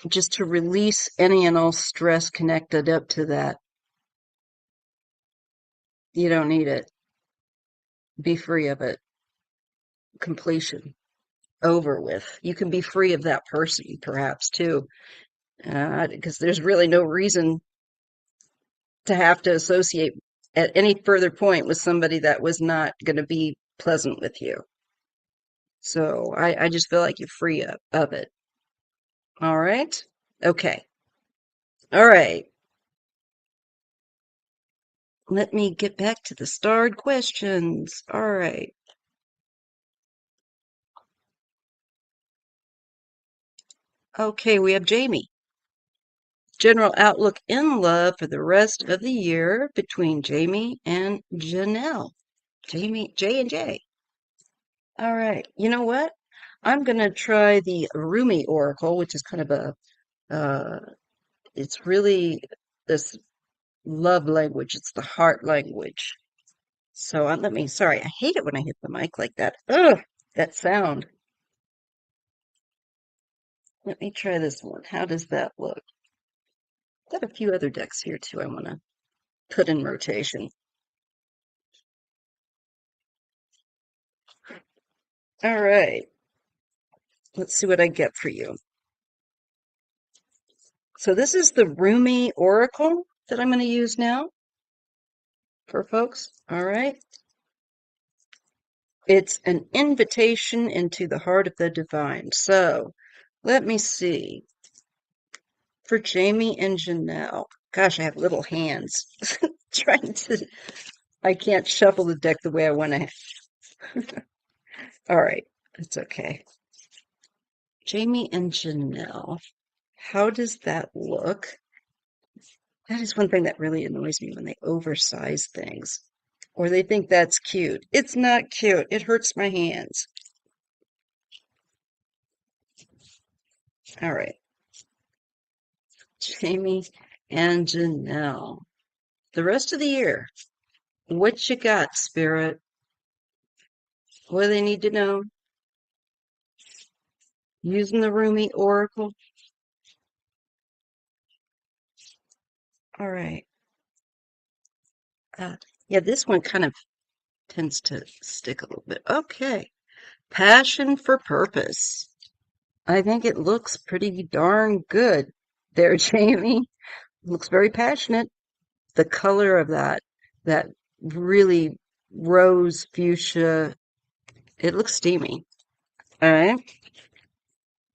just to release any and all stress connected up to that. You don't need it. Be free of it. Completion. Over with. You can be free of that person, perhaps, too. Because there's really no reason to have to associate at any further point with somebody that was not going to be pleasant with you. So I just feel like you're free of it. All right? Okay. All right. Let me get back to the starred questions. All right. Okay, we have Jamie. General outlook in love for the rest of the year between Jamie and Janelle. Jamie, J and J. All right. You know what? I'm gonna try the Rumi Oracle, which is kind of uh, it's really this love language. It's the heart language. So let me, sorry, I hate it when I hit the mic like that. Ugh, that sound. Let me try this one. How does that look? Got a few other decks here too I want to put in rotation. All right. Let's see what I get for you. So this is the Rumi Oracle that I'm going to use now for folks. All right. It's an invitation into the heart of the divine. So let me see. For Jamie and Janelle. Gosh, I have little hands. Trying to, I can't shuffle the deck the way I want to. All right. It's okay. Jamie and Janelle. How does that look? That is one thing that really annoys me when they oversize things. Or they think that's cute. It's not cute. It hurts my hands. All right. Jamie and Janelle. The rest of the year. What you got, Spirit? What do they need to know? Using the Rumi Oracle. All right. Uh, yeah, this one kind of tends to stick a little bit. Okay. Passion for purpose. I think it looks pretty darn good there, Jamie. Looks very passionate. The color of that really rose fuchsia, it looks steamy. All right.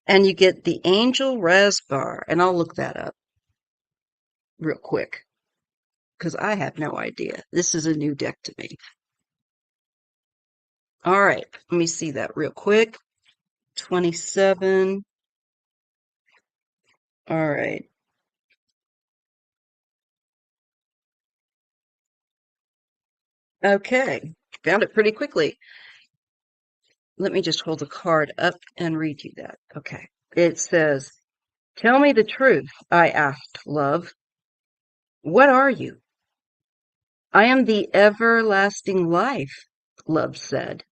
And you get the Angel Raspbar, and I'll look that up real quick because I have no idea. This is a new deck to me. All right, let me see that real quick. 27. All right. Okay, found it pretty quickly. Let me just hold the card up and read you that. Okay. It says, "Tell me the truth," I asked, love. "What are you?" "I am the everlasting life," love said.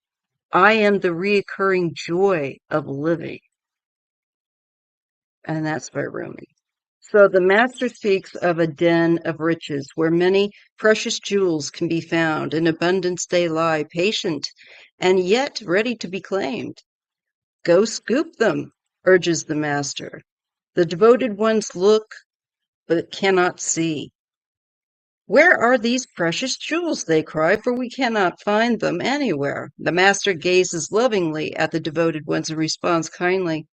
"I am the reoccurring joy of living." And that's by Rumi. So the master speaks of a den of riches where many precious jewels can be found. In abundance they lie, patient and yet ready to be claimed. "Go scoop them," urges the master. "The devoted ones look, but cannot see." "Where are these precious jewels?" they cry, "for we cannot find them anywhere." The master gazes lovingly at the devoted ones and responds kindly,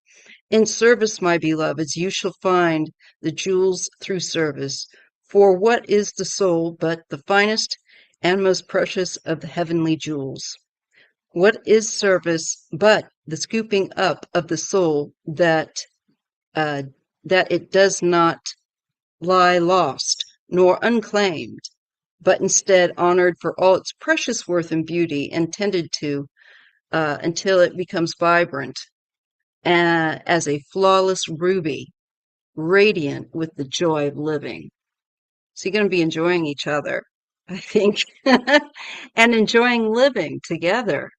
"In service, my beloveds, you shall find the jewels through service. For what is the soul but the finest and most precious of the heavenly jewels? What is service but the scooping up of the soul uh, that it does not lie lost nor unclaimed, but instead honored for all its precious worth and beauty, and tended to until it becomes vibrant as a flawless ruby, radiant with the joy of living." So you're going to be enjoying each other, I think, and enjoying living together.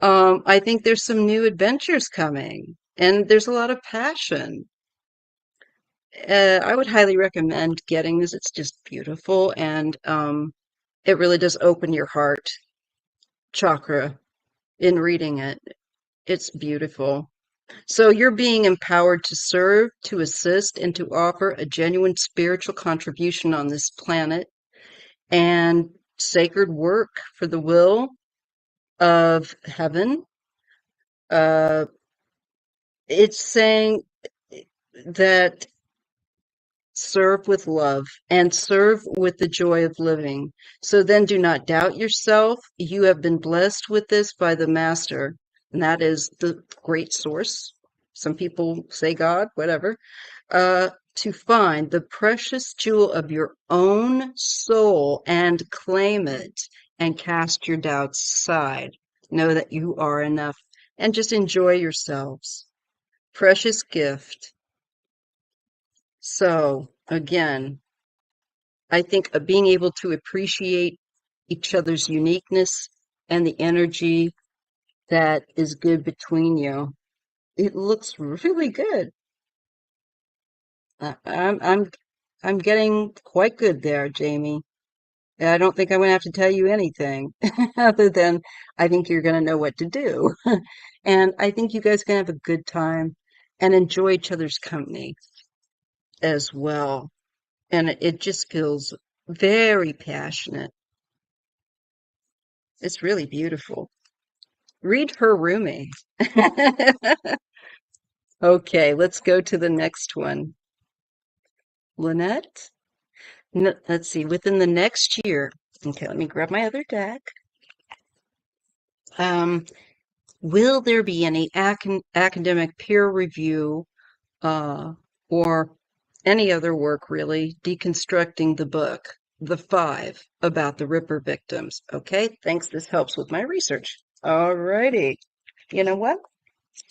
I think there's some new adventures coming, and there's a lot of passion. I would highly recommend getting this. It's just beautiful, and it really does open your heart chakra in reading it. It's beautiful. So you're being empowered to serve, to assist, and to offer a genuine spiritual contribution on this planet and sacred work for the will of heaven. Uh, it's saying that serve with love and serve with the joy of living. So then do not doubt yourself. You have been blessed with this by the master, and that is the great source. Some people say God, whatever. To find the precious jewel of your own soul and claim it and cast your doubts aside. Know that you are enough and just enjoy yourselves. Precious gift. So, again, I think of being able to appreciate each other's uniqueness and the energy that is good between you. It looks really good. I- I'm I'm I'm getting quite good there, Jamie. I don't think I'm going to have to tell you anything other than I think you're going to know what to do. And I think you guys can have a good time and enjoy each other's company as well. And it just feels very passionate. It's really beautiful. Read her roomie. Okay, let's go to the next one. Lynette? Let's see, within the next year. Okay, let me grab my other deck. Um, will there be any academic peer review uh, or any other work really deconstructing the book, The Five, about the Ripper victims? Okay, thanks. This helps with my research. All righty. You know what?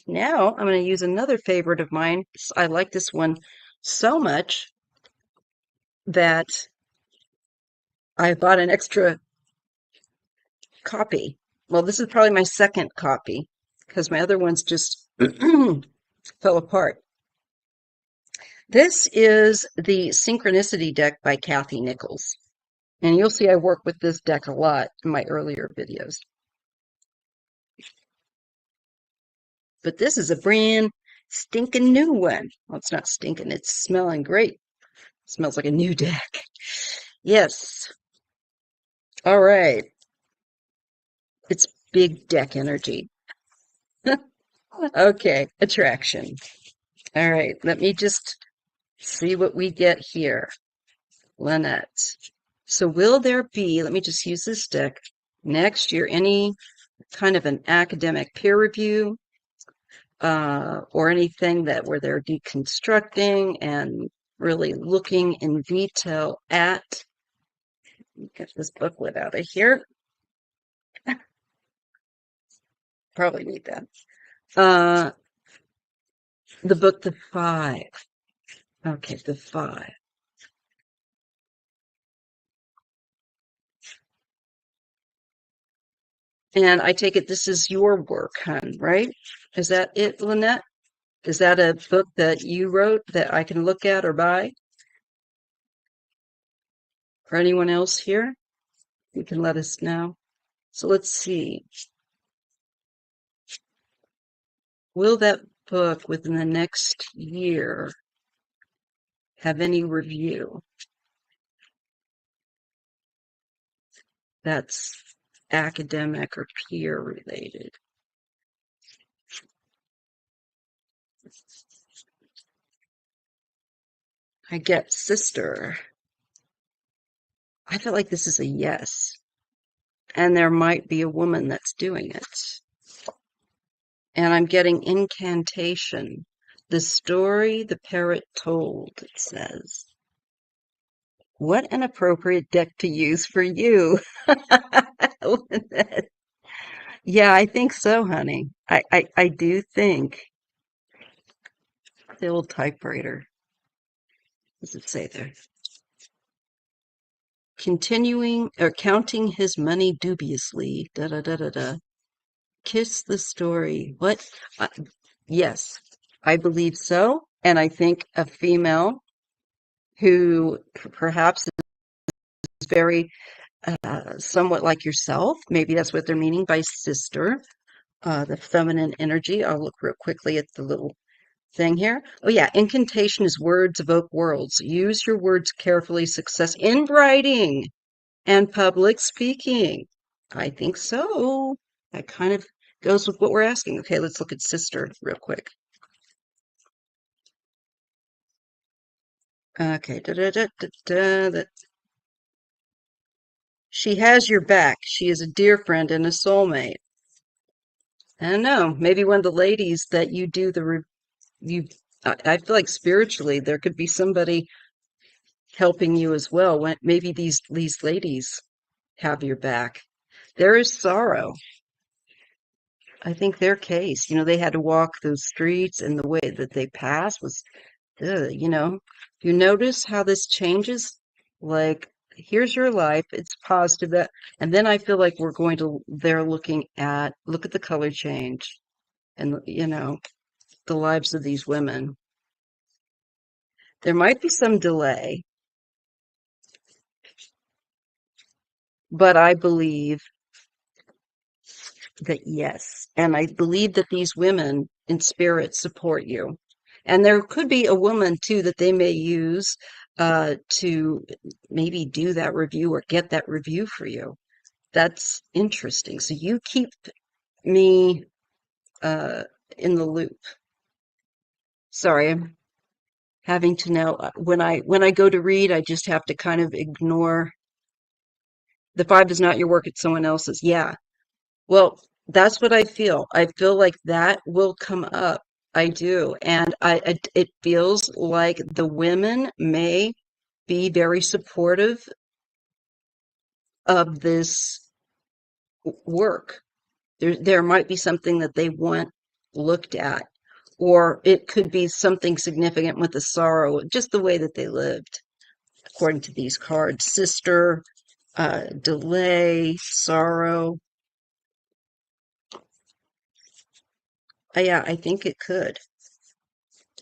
Now I'm going to use another favorite of mine. I like this one so much that I bought an extra copy. Well, this is probably my second copy because my other ones just fell apart. This is the Synchronicity deck by Kathy Nichols. And you'll see I work with this deck a lot in my earlier videos. But this is a brand stinking new one. Well, it's not stinking, it's smelling great. It smells like a new deck. Yes. All right. It's big deck energy. Okay, attraction. All right, let me just see what we get here. Lynette. So will there be, let me just use this deck, next year, any kind of an academic peer review, or anything that where they're deconstructing and really looking in detail at, get this booklet out of here. Probably need that. The book, The Five. Okay, The Five. And I take it this is your work, hon, right? Is that it, Lynette? Is that a book that you wrote that I can look at or buy? For anyone else here? You can let us know. So let's see. Will that book within the next year have any review that's academic or peer related? I get sister. I feel like this is a yes. And there might be a woman that's doing it. And I'm getting incantation. The story the parrot told, it says. What an appropriate deck to use for you. Yeah, I think so, honey. I do think the old typewriter. What does it say there? Continuing or counting his money dubiously. Da da da da da. Kiss the story. What? Uh, yes, I believe so. And I think a female who perhaps is very somewhat like yourself, maybe that's what they're meaning by sister, the feminine energy. I'll look real quickly at the little thing here. Oh, yeah. Incantation is words evoke worlds. Use your words carefully. Success in writing and public speaking. I think so. That kind of goes with what we're asking. Okay, let's look at sister real quick. Okay. She has your back. She is a dear friend and a soulmate. I don't know. Maybe one of the ladies that you do you. I feel like spiritually there could be somebody helping you as well. When maybe these ladies have your back. There is sorrow. I think their case, they had to walk those streets and the way that they passed was, you notice how this changes? Like, here's your life, it's positive that, and then I feel like they're look at the color change and, the lives of these women. There might be some delay, but I believe that yes. And I believe that these women in spirit support you. And there could be a woman too that they may use to maybe do that review or get that review for you. That's interesting. So you keep me uh, in the loop. Sorry, I'm having to now when I go to read, I just have to kind of ignore the five is not your work, it's someone else's. Yeah. Well, that's what I feel. I feel like that will come up. I do. And it feels like the women may be very supportive of this work. There might be something that they want looked at, or it could be something significant with the sorrow, just the way that they lived, according to these cards. Sister, delay, sorrow. Yeah, I think it could.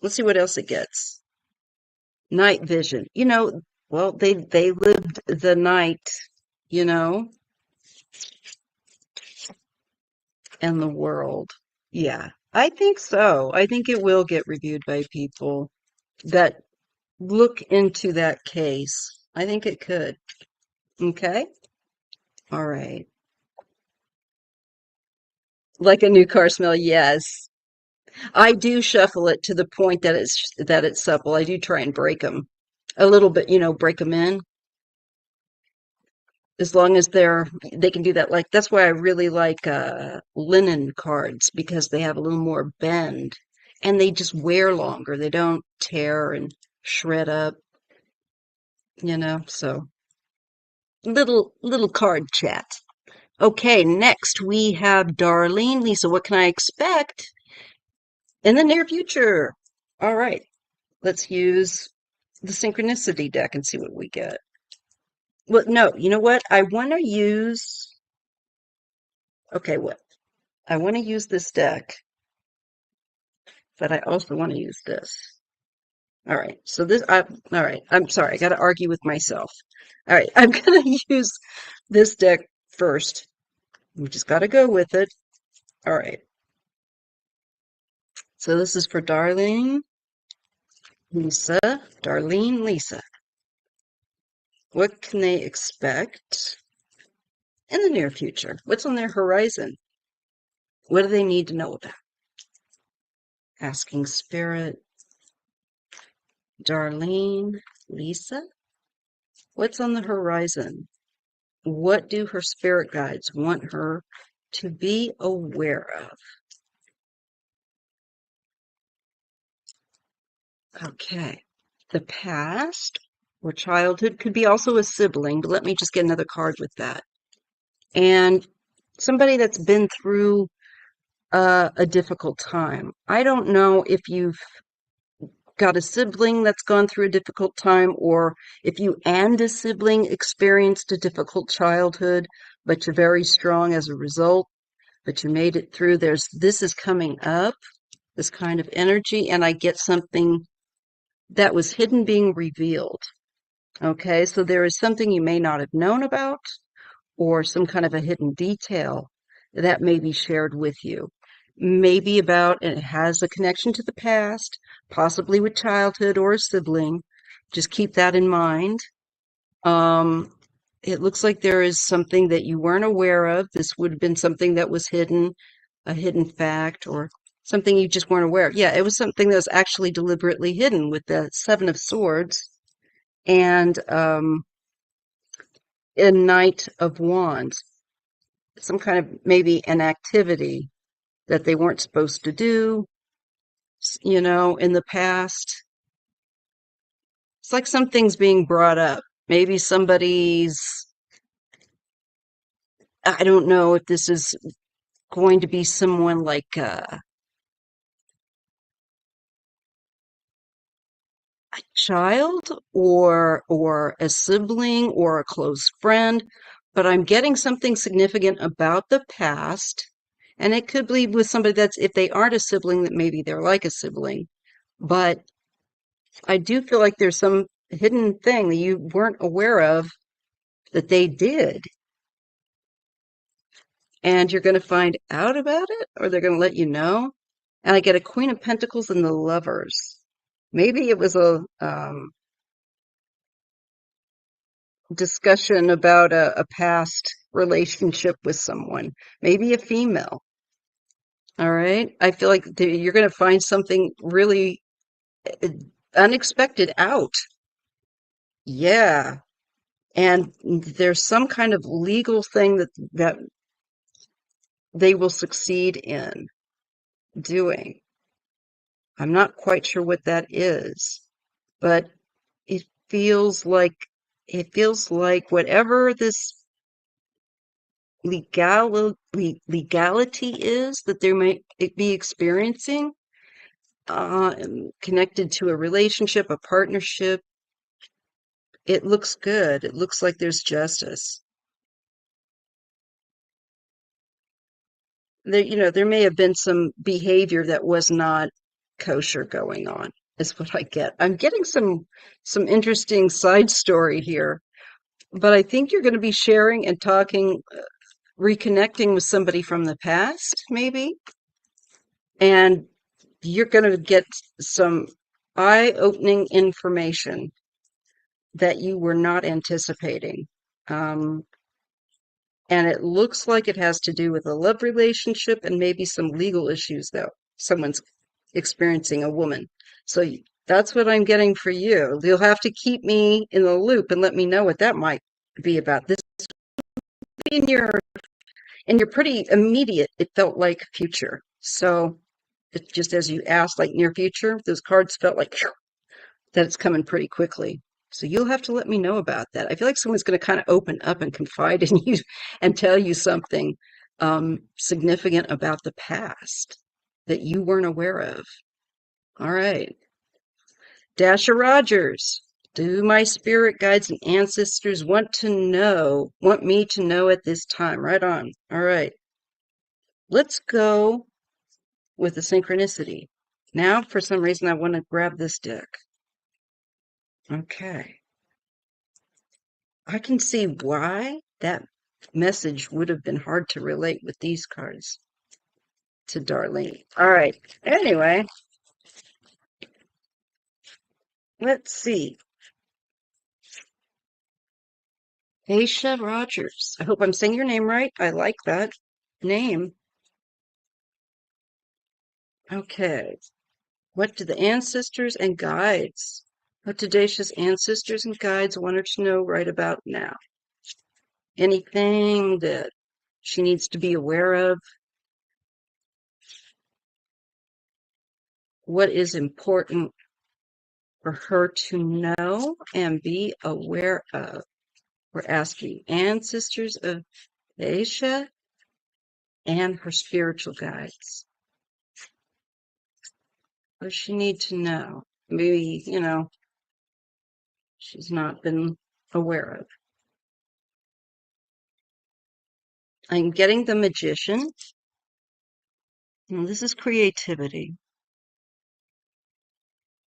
Let's see what else it gets. Night vision. Well, they lived the night, you know, and the world. Yeah, I think so. I think it will get reviewed by people that look into that case. I think it could. Okay. All right. Like a new car smell. Yes. I do shuffle it to the point that it's supple. I do try and break them a little bit, break them in. as long as they can do that. Like that's why I really like linen cards because they have a little more bend and they just wear longer. They don't tear and shred up, so little card chat. Okay, next we have Darlene. Lisa, what can I expect in the near future? All right, let's use the synchronicity deck and see what we get. Well, no, you know what? I want to use, okay, what? I want to use this deck, but I also want to use this. All right, so all right, I'm sorry, I got to argue with myself. All right, I'm going to use this deck first. We just got to go with it. All right, so this is for Darlene, Lisa. What can they expect in the near future? What's on their horizon? What do they need to know about? Asking Spirit, Darlene, Lisa, what's on the horizon? What do her spirit guides want her to be aware of? Okay. The past or childhood could be also a sibling, but let me just get another card with that. And somebody that's been through a difficult time. I don't know if you've got a sibling that's gone through a difficult time, or if you and a sibling experienced a difficult childhood, but you're very strong as a result, but you made it through. This is coming up, this kind of energy, and I get something that was hidden being revealed. Okay, so there is something you may not have known about, or some kind of a hidden detail that may be shared with you. Maybe and it has a connection to the past, possibly with childhood or a sibling. Just keep that in mind. Um, it looks like there is something that you weren't aware of. This would have been something that was hidden, a hidden fact, or something you just weren't aware of. Yeah, it was something that was actually deliberately hidden with the Seven of Swords and a Knight of Wands. Some kind of maybe an activity that they weren't supposed to do, in the past. It's like something's being brought up. Maybe I don't know if this is going to be someone like a child or a sibling or a close friend, but I'm getting something significant about the past. And it could be with somebody that's, if they aren't a sibling, that maybe they're like a sibling. But I do feel like there's some hidden thing that you weren't aware of that they did. And you're going to find out about it, or they're going to let you know. And I get a Queen of Pentacles and the Lovers. Maybe it was a discussion about a past relationship with someone, maybe a female. All right. I feel like you're going to find something really uh, unexpected out. Yeah. And there's some kind of legal thing that they will succeed in doing. I'm not quite sure what that is, but it feels like whatever this legality is that they might be experiencing, connected to a relationship, a partnership, it looks good. It looks like there's justice. There may have been some behavior that was not kosher going on, is what I get. I'm getting some interesting side story here, but I think you're going to be sharing and talking, reconnecting with somebody from the past, maybe, and you're going to get some eye-opening information that you were not anticipating. Um, and it looks like it has to do with a love relationship and maybe some legal issues, though. Someone's experiencing, a woman. So that's what I'm getting for you. You'll have to keep me in the loop and let me know what that might be about. This in your pretty immediate, it felt like future. So it just as you asked, like near future, those cards felt like phew, that it's coming pretty quickly. So you'll have to let me know about that. I feel like someone's going to kind of open up and confide in you and tell you something significant about the past that you weren't aware of. All right. Dasha Rogers. Do my spirit guides and ancestors want me to know at this time? Right on. All right. Let's go with the synchronicity. Now, for some reason, I want to grab this deck. Okay. I can see why that message would have been hard to relate with these cards to Darlene. All right. Anyway, let's see. Aisha Rogers. I hope I'm saying your name right. I like that name. Okay. What do the ancestors and guides? What do Dacia's ancestors and guides want her to know right about now? Anything that she needs to be aware of? What is important for her to know and be aware of? We're asking ancestors of Dacia and her spiritual guides. What does she need to know? Maybe, she's not been aware of. I'm getting the Magician. Now, this is creativity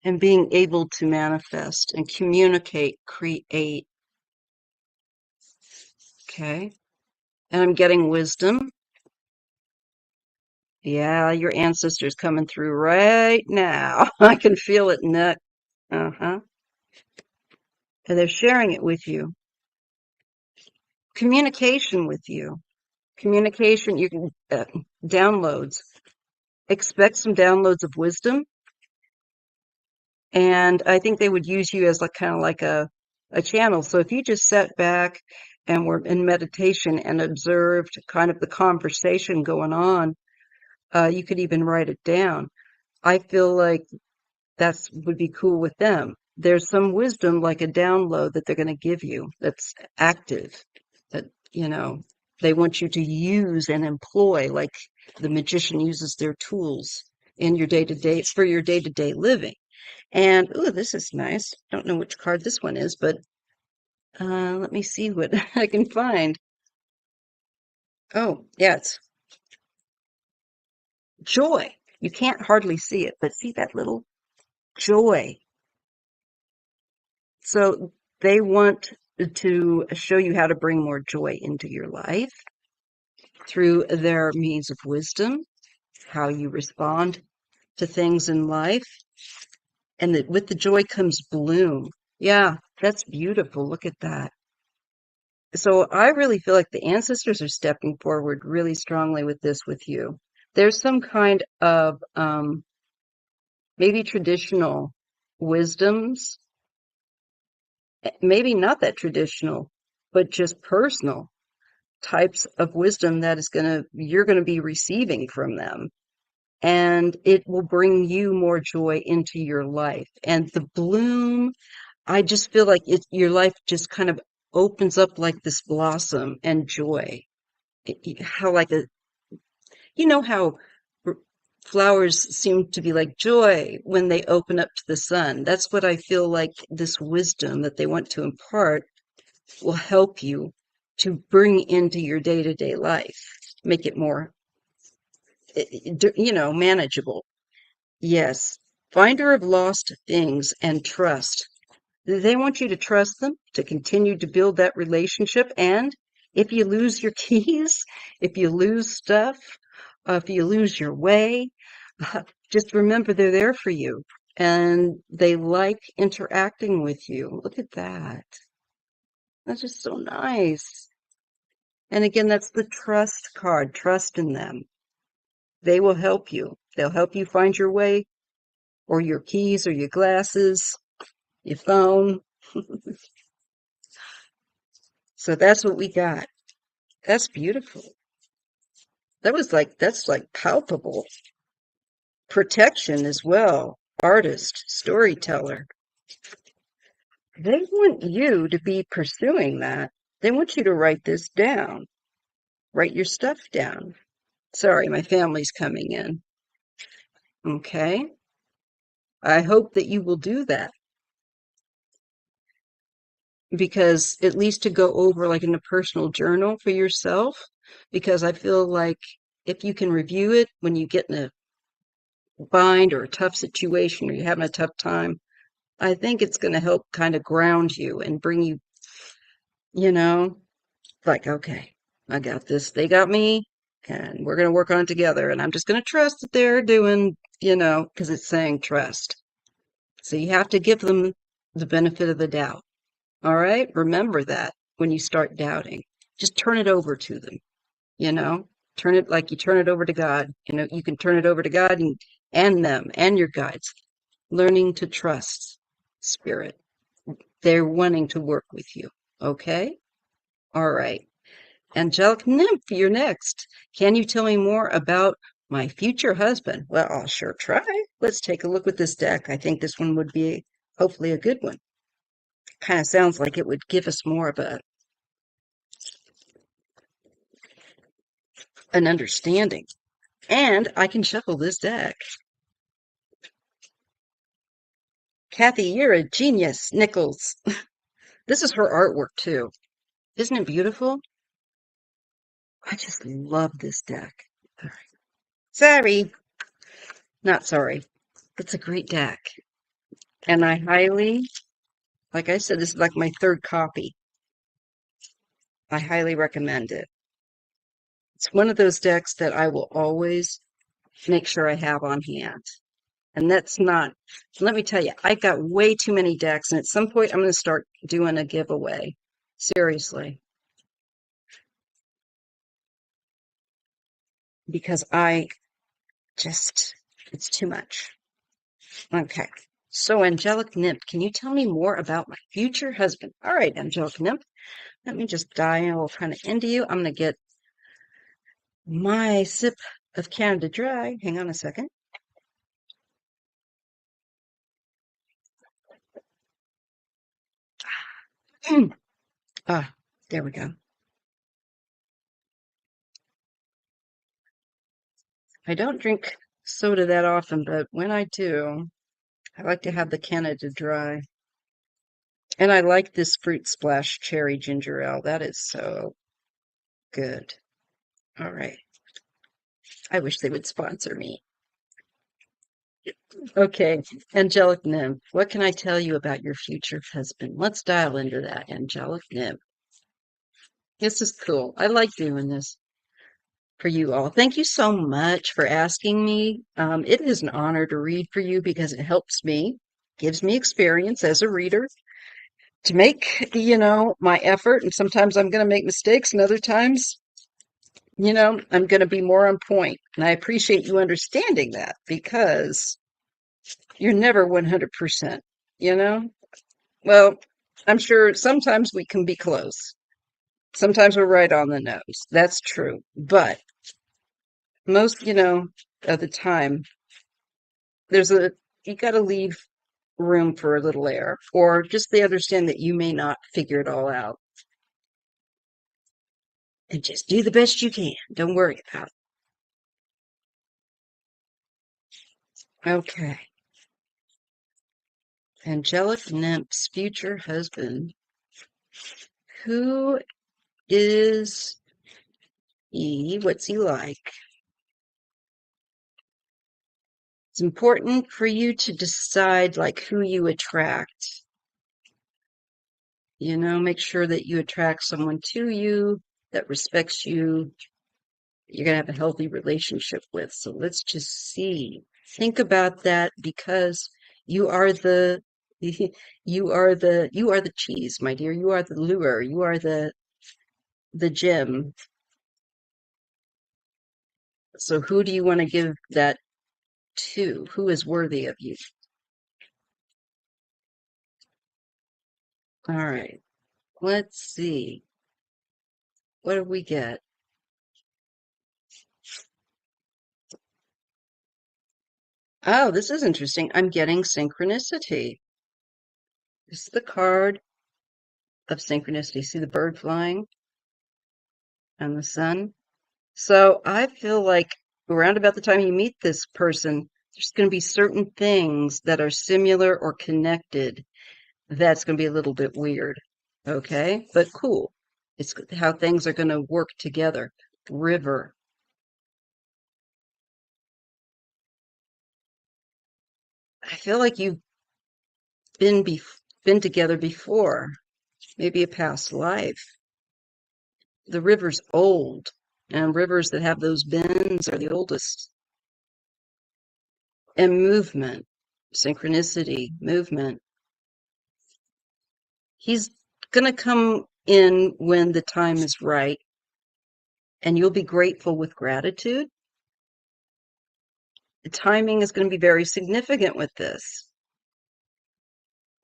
and being able to manifest and communicate, create. Okay. And I'm getting wisdom. Yeah, your ancestors coming through right now. I can feel it in that. Uh-huh. And they're sharing it with you. Communication with you. Communication, you can downloads. Expect some downloads of wisdom. And I think they would use you as like kind of like a channel. So if you just sat back and were in meditation and observed kind of the conversation going on, you could even write it down. I feel like that's would be cool with them. There's some wisdom, like a download that they're going to give you that's active, that, they want you to use and employ, like the magician uses their tools in your day-to-day, for your day-to-day living. And, ooh, this is nice. Don't know which card this one is, but let me see what I can find. Oh, yeah, it's joy. You can't hardly see it, but see that little joy. So they want to show you how to bring more joy into your life through their means of wisdom, how you respond to things in life. And that with the joy comes bloom. Yeah, that's beautiful. Look at that. So I really feel like the ancestors are stepping forward really strongly with this with you. There's some kind of maybe traditional wisdoms, maybe not that traditional, but just personal types of wisdom that you're gonna be receiving from them. And it will bring you more joy into your life. And the bloom, I just feel like your life just kind of opens up like this blossom and joy. How like how r- flowers seem to be like joy when they open up to the sun. That's what I feel like this wisdom that they want to impart will help you to bring into your day-to-day life, make it more, manageable. Yes. Finder of lost things and trust. They want you to trust them, to continue to build that relationship. And if you lose your keys, if you lose stuff, if you lose your way, just remember they're there for you and they like interacting with you. Look at that. That's just so nice. And again, that's the trust card. Trust in them. They will help you. They'll help you find your way or your keys or your glasses, your phone. So that's what we got. That's beautiful. That's like palpable. Protection as well. Artist, storyteller. They want you to be pursuing that. They want you to write this down. Write your stuff down. Sorry, my family's coming in. Okay. I hope that you will do that because at least to go over like in a personal journal for yourself, because I feel like if you can review it when you get in a bind or a tough situation or you're having a tough time, I think it's going to help kind of ground you and bring you, you know, like, okay, I got this. They got me, and we're going to work on it together. And I'm just going to trust that they're doing, because it's saying trust. So you have to give them the benefit of the doubt. All right? Remember that when you start doubting. Just turn it over to them, you know? Turn it like you turn it over to God. You can turn it over to God and them and your guides. Learning to trust spirit. They're wanting to work with you. Okay? All right. Angelic Nymph, you're next. Can you tell me more about my future husband? Well, I'll sure try. Let's take a look at this deck. I think this one would be hopefully a good one. Kind of sounds like it would give us more of an understanding. And I can shuffle this deck. Kathy, you're a genius, Nichols. This is her artwork too. Isn't it beautiful? I just love this deck. All right. Sorry, not sorry. It's a great deck. And I highly, like I said, this is like my third copy. I highly recommend it. It's one of those decks that I will always make sure I have on hand. And that's not, let me tell you, I got way too many decks. And at some point, I'm going to start doing a giveaway. Seriously. Because it's too much. Okay. So, Angelic Nymph, can you tell me more about my future husband? All right, Angelic Nymph, let me just dial kind of into you. I'm going to get my sip of Canada Dry. Hang on a second. Ah, there we go. I don't drink soda that often, but when I do, I like to have the Canada Dry. And I like this Fruit Splash Cherry Ginger Ale. That is so good. All right. I wish they would sponsor me. Okay, Angelic Nymph, what can I tell you about your future husband? Let's dial into that, Angelic Nymph. This is cool. I like doing this for you all. Thank you so much for asking me. It is an honor to read for you because it helps me, gives me experience as a reader to make, my effort. And sometimes I'm going to make mistakes, and other times, I'm going to be more on point. And I appreciate you understanding that because you're never 100%, you know? Well, I'm sure sometimes we can be close. Sometimes we're right on the nose. That's true. But most, of the time, there's you got to leave room for a little air, or just they understand that you may not figure it all out. And just do the best you can. Don't worry about it. Okay. Angelic Nymph's future husband. Who is he? What's he like? It's important for you to decide like who you attract. Make sure that you attract someone to you that respects you, you're going to have a healthy relationship with. So let's just see. Think about that because you are the you are the cheese, my dear. You are the lure. You are the gem. So who do you want to give that to? Who is worthy of you? All right. Let's see. What do we get? Oh, this is interesting. I'm getting synchronicity. This is the card of synchronicity. See the bird flying and the sun? So I feel like around about the time you meet this person, there's going to be certain things that are similar or connected. That's going to be a little bit weird. Okay, but cool. It's how things are going to work together. River. I feel like you've been together before, maybe a past life. The river's old, and rivers that have those bends are the oldest. And movement, synchronicity, movement. He's going to come in when the time is right, and you'll be grateful with gratitude. The timing is going to be very significant with this.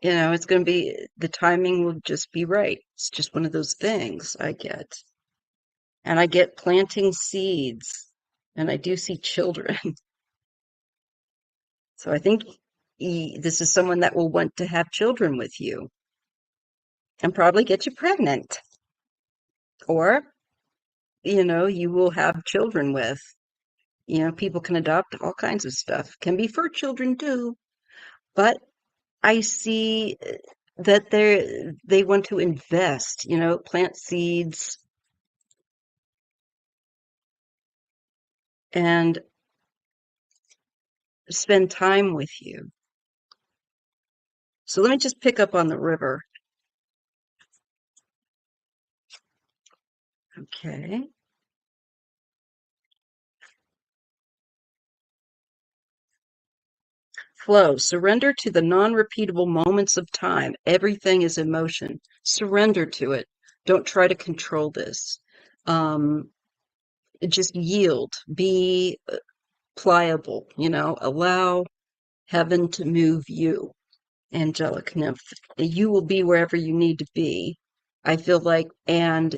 You know, it's going to be, the timing will just be right. It's just one of those things I get. And I get planting seeds, and I do see children. So I think this is someone that will want to have children with you and probably get you pregnant. Or, you know, you will have children with. You know, people can adopt all kinds of stuff. Can be for children too. But I see that they want to invest, you know, plant seeds and spend time with you. So let me just pick up on the river. Okay. Flow. Surrender to the non-repeatable moments of time. Everything is emotion. Surrender to it. Don't try to control this. Um, just yield. Be pliable, you know, allow heaven to move you. Angelic nymph. You will be wherever you need to be. I feel like, and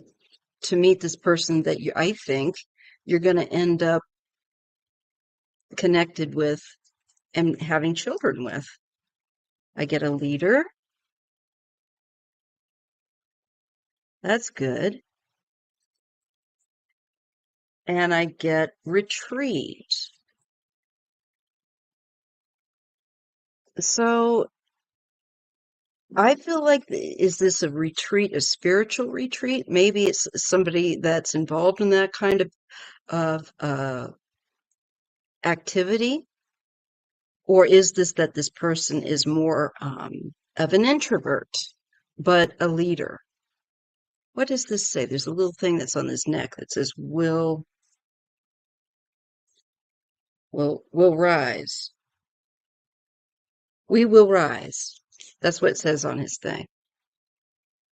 to meet this person that I think you're going to end up connected with and having children with. I get a leader. That's good. And I get retreat. So I feel like, is this a retreat, a spiritual retreat? Maybe it's somebody that's involved in that kind of activity. Or is this that this person is more of an introvert, but a leader? What does this say? There's a little thing that's on his neck that says, will rise. We will rise. That's what it says on his thing,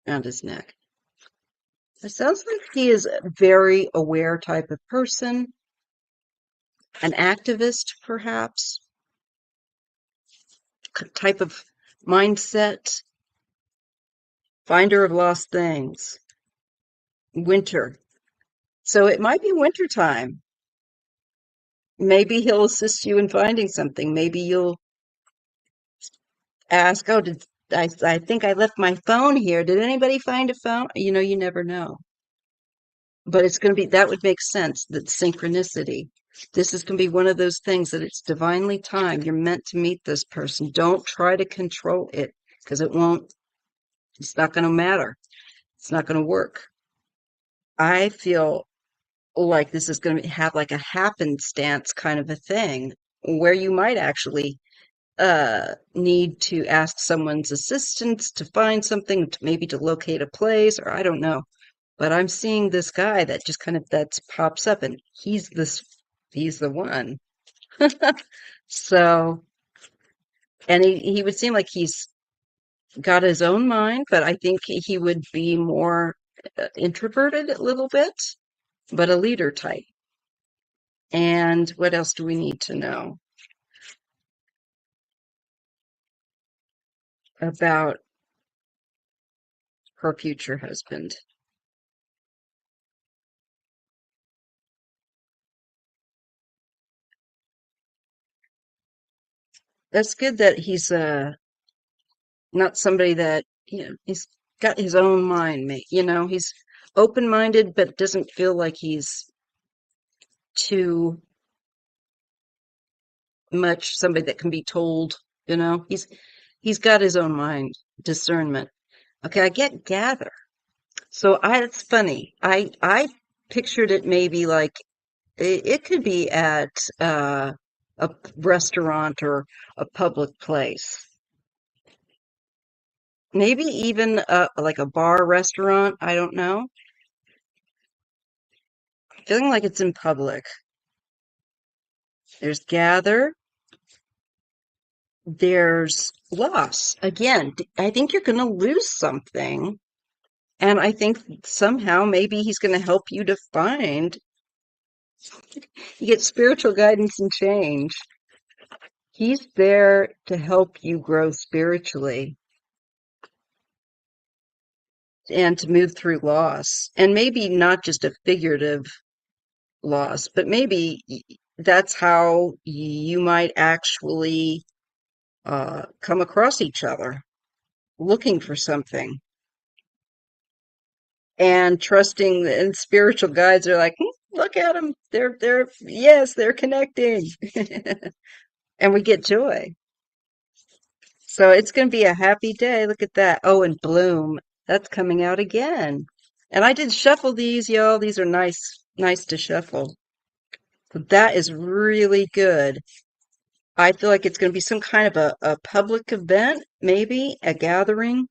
around his neck. It sounds like he is a very aware type of person, an activist, perhaps, type of mindset, finder of lost things. Winter. So it might be winter time. Maybe he'll assist you in finding something. Maybe you'll ask, oh, I think I left my phone here. Did anybody find a phone? You know, you never know. But it's going to be, that would make sense, that synchronicity. This is going to be one of those things that it's divinely timed. You're meant to meet this person. Don't try to control it because it's not going to matter. It's not going to work. I feel like this is going to have like a happenstance kind of a thing where you might actually need to ask someone's assistance to find something, maybe to locate a place, or I don't know. But I'm seeing this guy that just kind of that pops up, and he's the one. So, and he would seem like he's got his own mind, but I think he would be more introverted a little bit, but a leader type. And what else do we need to know about her future husband? That's good that he's not somebody that, he's got his own mind, he's open-minded but doesn't feel like he's too much somebody that can be told, he's got his own mind, discernment. Okay, I get gather. So it's funny. I pictured it maybe like it could be at a restaurant or a public place. Maybe even like a bar restaurant. I don't know. Feeling like it's in public. There's gather. There's loss. Again, I think you're going to lose something. And I think somehow maybe he's going to help you to find, you get spiritual guidance and change. He's there to help you grow spiritually and to move through loss. And maybe not just a figurative loss, but maybe that's how you might actually come across each other looking for something and trusting, and spiritual guides are like, look at them. Yes, they're connecting. And we get joy. So it's going to be a happy day. Look at that. Oh, and bloom. That's coming out again. And I did shuffle these, y'all. These are nice to shuffle. So that is really good. I feel like it's going to be some kind of a public event, maybe a gathering.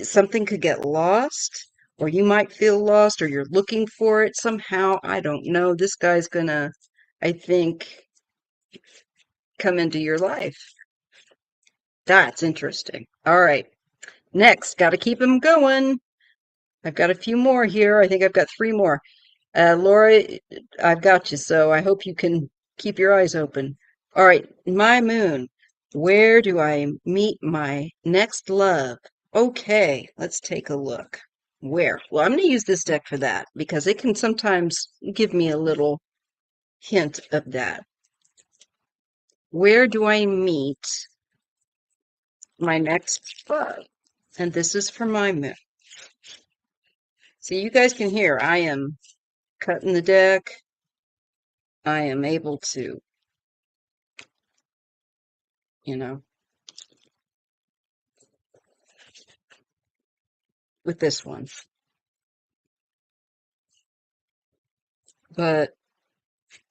Something could get lost, or you might feel lost, or you're looking for it somehow. I don't know. This guy's going to, I think, come into your life. That's interesting. All right. Next, got to keep them going. I've got a few more here. I think I've got three more. Laura, I've got you, so I hope you can keep your eyes open. All right, my moon. Where do I meet my next love? Okay, let's take a look. Where? Well, I'm going to use this deck for that because it can sometimes give me a little hint of that. Where do I meet my next love? And this is for my moon. So you guys can hear I am cutting the deck. I am able to, you know, with this one. But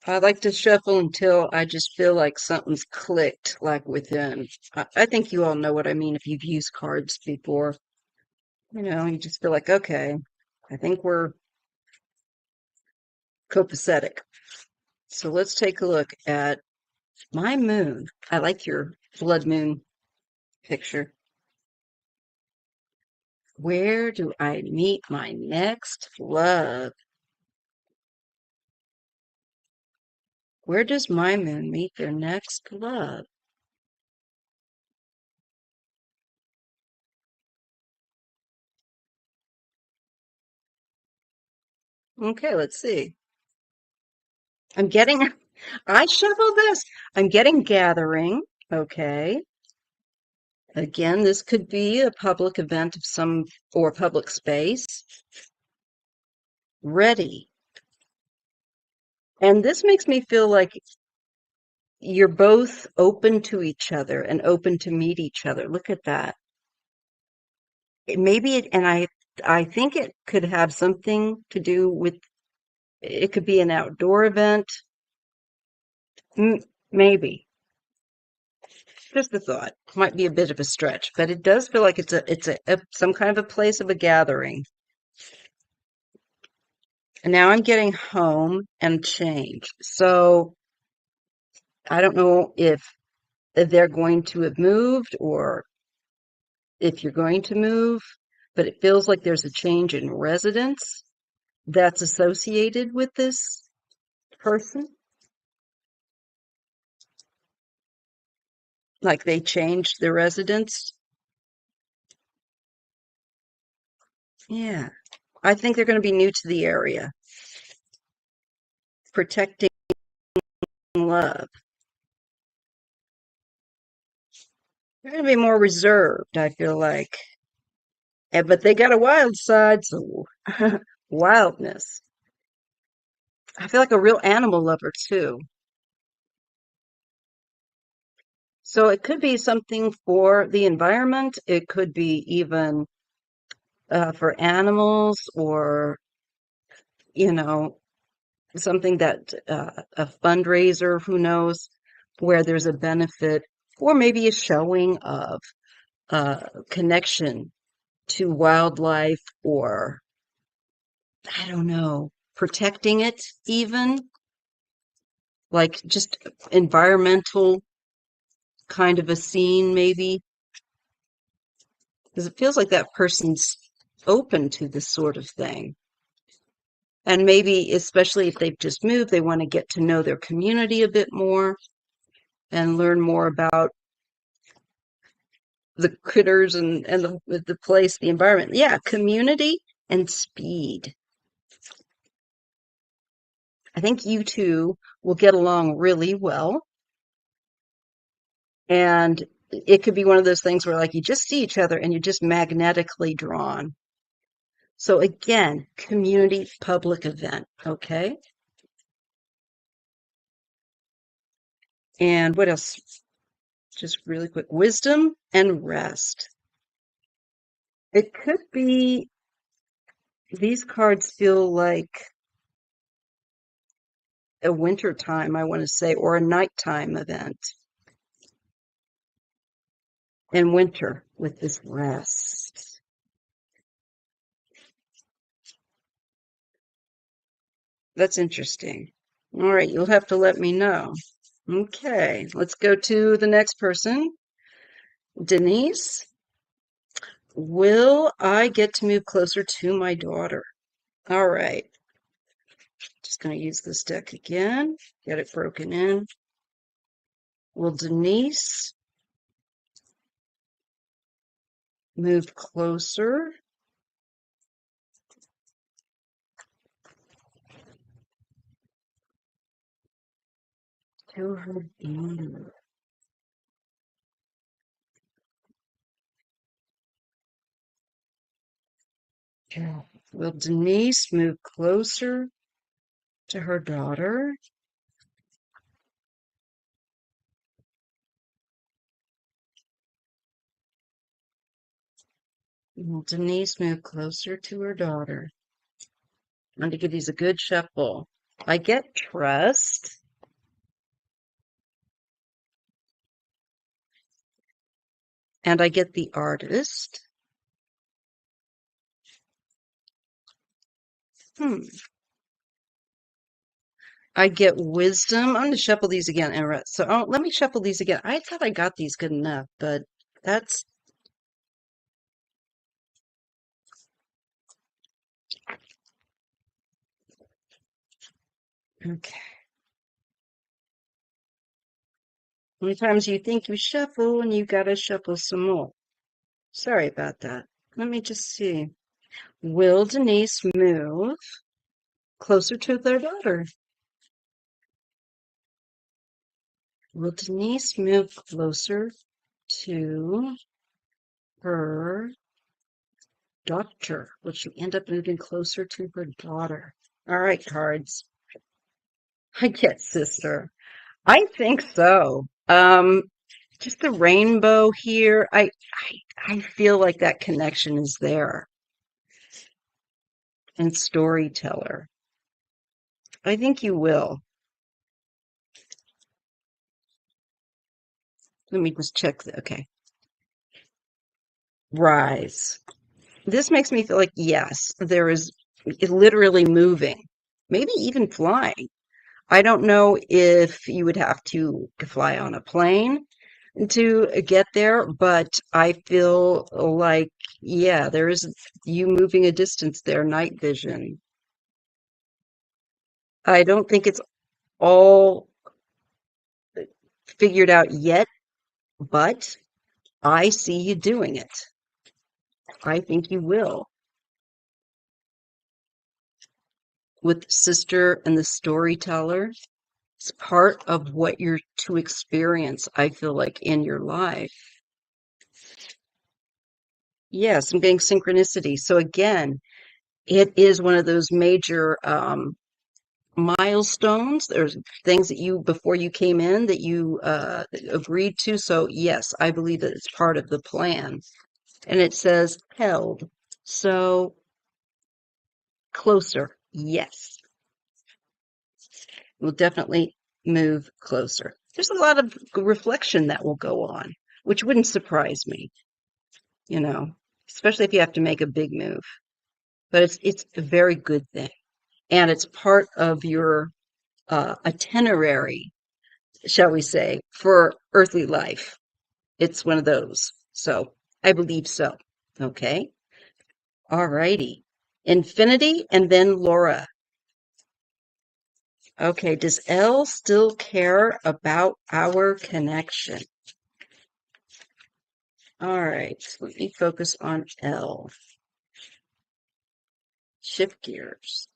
I like to shuffle until I just feel like something's clicked, like within. I think you all know what I mean if you've used cards before. You just feel like, okay, I think we're copacetic. So let's take a look at my moon. I like your blood moon picture. Where do I meet my next love? Where does my moon meet their next love? Okay, let's see. I'm getting, I shuffled this. I'm getting gathering. Okay. Again, this could be a public event of some, or public space. Ready. And this makes me feel like you're both open to each other and open to meet each other. Look at that. And I think it could have something to do with, it could be an outdoor event. Maybe. Just a thought. Might be a bit of a stretch, but it does feel like it's some kind of a place of a gathering. And now I'm getting home and change. So I don't know if they're going to have moved or if you're going to move, but it feels like there's a change in residence that's associated with this person. Like they changed their residence. Yeah. I think they're going to be new to the area. Protecting love. They're gonna be more reserved, I feel like. But they got a wild side, so wildness. I feel like a real animal lover too. So it could be something for the environment. It could be even for animals or, you know, something that a fundraiser, who knows, where there's a benefit, or maybe a showing of connection to wildlife, or I don't know, protecting it even, like just environmental kind of a scene, maybe, because it feels like that person's open to this sort of thing. And maybe, especially if they've just moved, they want to get to know their community a bit more and learn more about the critters and the place, the environment. Yeah, community and speed. I think you two will get along really well. And it could be one of those things where, like, you just see each other and you're just magnetically drawn. So, again, community public event. Okay. And what else? Just really quick, wisdom and rest. It could be these cards feel like a winter time, I want to say, or a nighttime event. And winter with this rest. That's interesting. All right, you'll have to let me know. Okay, let's go to the next person. Denise, will I get to move closer to my daughter? All right, just going to use this deck again, get it broken in. Will Denise move closer to her daughter? Yeah. Will Denise move closer to her daughter? Will Denise move closer to her daughter? I'm going to give these a good shuffle. I get trust, and I get the artist. Hmm. I get wisdom. I'm going to shuffle these again. And so let me shuffle these again. I thought I got these good enough, but that's okay. How many times you think you shuffle and you got to shuffle some more? Sorry about that. Let me just see. Will Denise move closer to their daughter? Will Denise move closer to her daughter? Will she end up moving closer to her daughter? All right, cards. I get sister. I think so. Just the rainbow here. I feel like that connection is there. And storyteller. I think you will. Let me just check. Okay. Rise. This makes me feel like, yes, there is literally moving, maybe even flying. I don't know if you would have to fly on a plane to get there, but I feel like, yeah, there is you moving a distance there, night vision. I don't think it's all figured out yet, but I see you doing it. I think you will. With sister and the storyteller, it's part of what you're to experience, I feel like, in your life. Yes, I'm getting synchronicity. So again, it is one of those major milestones. There's things that you before you came in that you agreed to. So yes, I believe that it's part of the plan. And it says held. So closer. Yes, we'll definitely move closer. There's a lot of reflection that will go on, which wouldn't surprise me, you know, especially if you have to make a big move. But it's a very good thing. And it's part of your itinerary, shall we say, for earthly life. It's one of those. So I believe so. Okay. All righty. Infinity and then Laura. Okay. Does L still care about our connection? All right. So let me focus on L. Shift gears.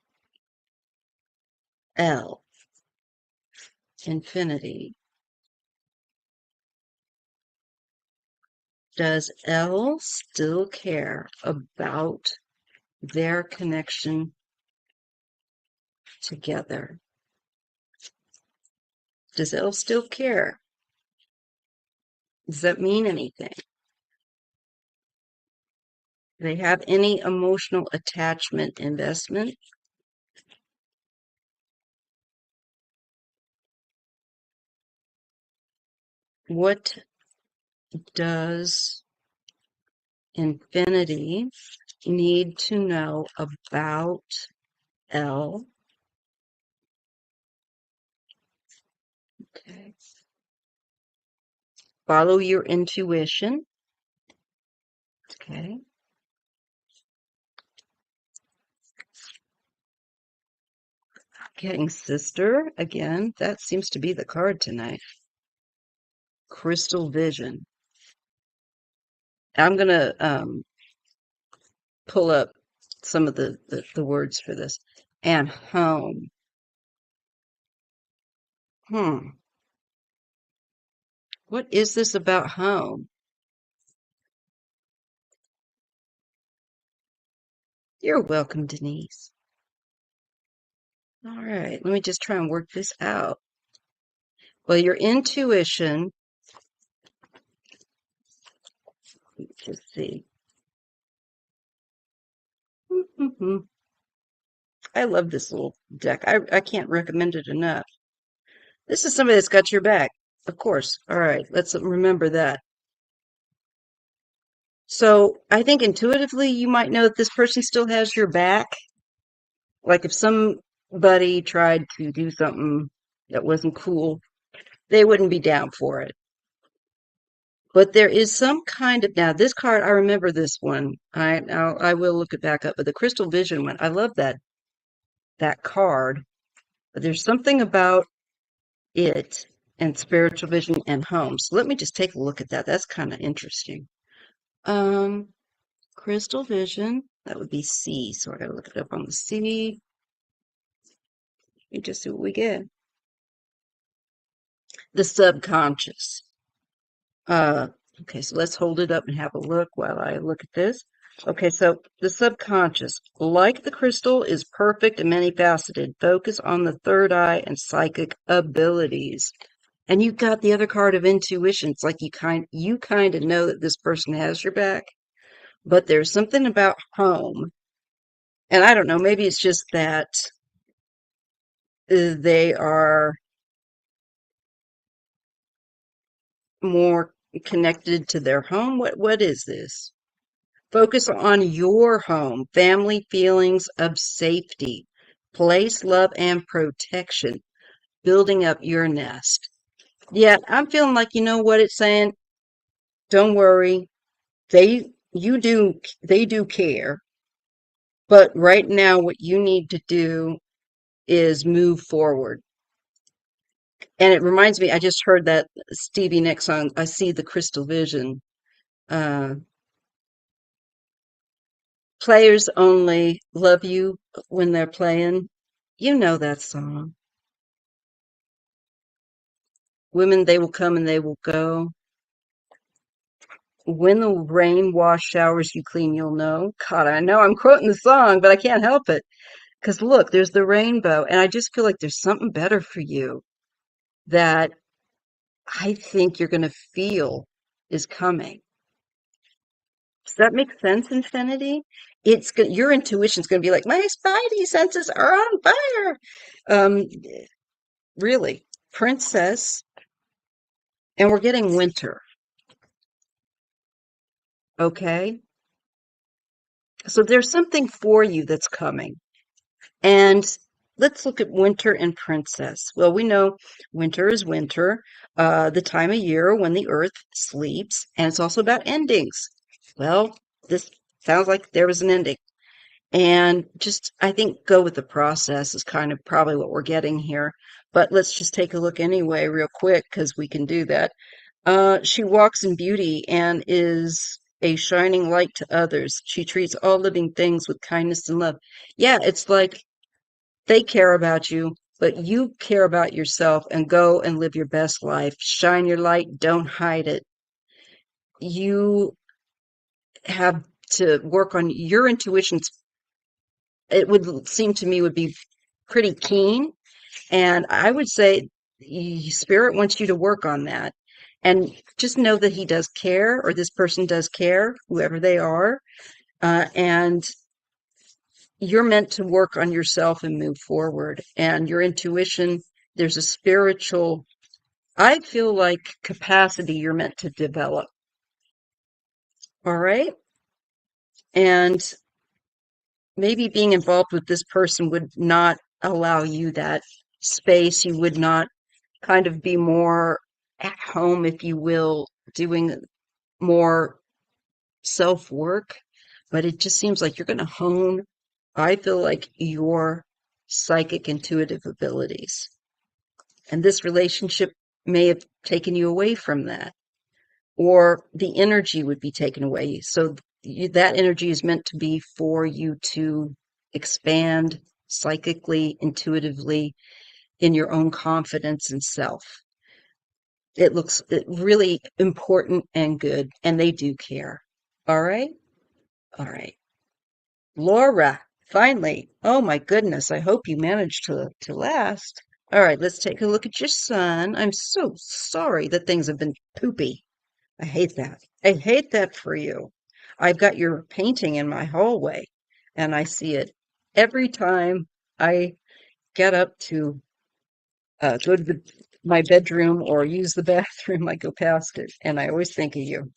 L. Infinity. Does L still care about their connection together? Does L still care? Does that mean anything? Do they have any emotional attachment investment? What does Infinity need to know about L? Okay. Follow your intuition. Okay. Getting sister again. That seems to be the card tonight. Crystal vision. I'm gonna pull up some of the words for this. And home. Hmm. What is this about home? You're welcome, Denise. All right, let me just try and work this out. Well, your intuition, let's see. I love this little deck. I can't recommend it enough. This is somebody that's got your back, of course. All right, let's remember that. So I think intuitively you might know that this person still has your back. Like if somebody tried to do something that wasn't cool, they wouldn't be down for it. But there is some kind of now this card, I remember this one. I will look it back up, but the Crystal Vision one, I love that card. But there's something about it and spiritual vision and home. So let me just take a look at that. That's kind of interesting. Um, Crystal Vision, that would be C. So I gotta look it up on the C. Let me just see what we get. The subconscious. Uh, okay, so let's hold it up and have a look while I look at this. Okay, so the subconscious, like the crystal, is perfect and many faceted. Focus on the third eye and psychic abilities. And you got the other card of intuition. It's like you kind of know that this person has your back, but there's something about home. And I don't know, maybe it's just that they are more connected to their home. What is this? Focus on your home, family feelings of safety, place, love, and protection, building up your nest. Yeah, I'm feeling like you know what it's saying. Don't worry. They do care. But right now what you need to do is move forward. And it reminds me, I just heard that Stevie Nicks song, I See the Crystal Vision. Uh, Players only love you when they're playing. You know that song. Women, they will come and they will go. When the rain wash showers you clean, you'll know. God, I know I'm quoting the song, but I can't help it. Because look, there's the rainbow, and I just feel like there's something better for you that I think you're going to feel is coming. Does that make sense, Infinity? Your intuition's going to be like, my spidey senses are on fire. Um, really, princess, and we're getting winter. Okay, so there's something for you that's coming. And let's look at winter and princess. Well, we know winter is winter, the time of year when the earth sleeps, and it's also about endings. Well, this sounds like there was an ending. And just, I think, go with the process is kind of probably what we're getting here. But let's just take a look anyway, real quick, because we can do that. She walks in beauty and is a shining light to others. She treats all living things with kindness and love. Yeah, it's like they care about you, but you care about yourself and go and live your best life. Shine your light, don't hide it. You have to work on your intuitions. It would seem to me would be pretty keen, and I would say spirit wants you to work on that. And just know that he does care, or this person does care, whoever they are. And you're meant to work on yourself and move forward. And your intuition, there's a spiritual, I feel like, capacity you're meant to develop. All right. And maybe being involved with this person would not allow you that space. You would not kind of be more at home, if you will, doing more self work. But it just seems like you're going to hone, I feel like, your psychic intuitive abilities. And this relationship may have taken you away from that, or the energy would be taken away. So that energy is meant to be for you to expand psychically, intuitively, in your own confidence and self. It looks really important and good, and they do care. All right? All right. Laura, finally. Oh my goodness. I hope you managed to last. All right, let's take a look at your son. I'm so sorry that things have been poopy. I hate that. I hate that for you. I've got your painting in my hallway, and I see it every time I get up to go to my bedroom or use the bathroom. I go past it, and I always think of you.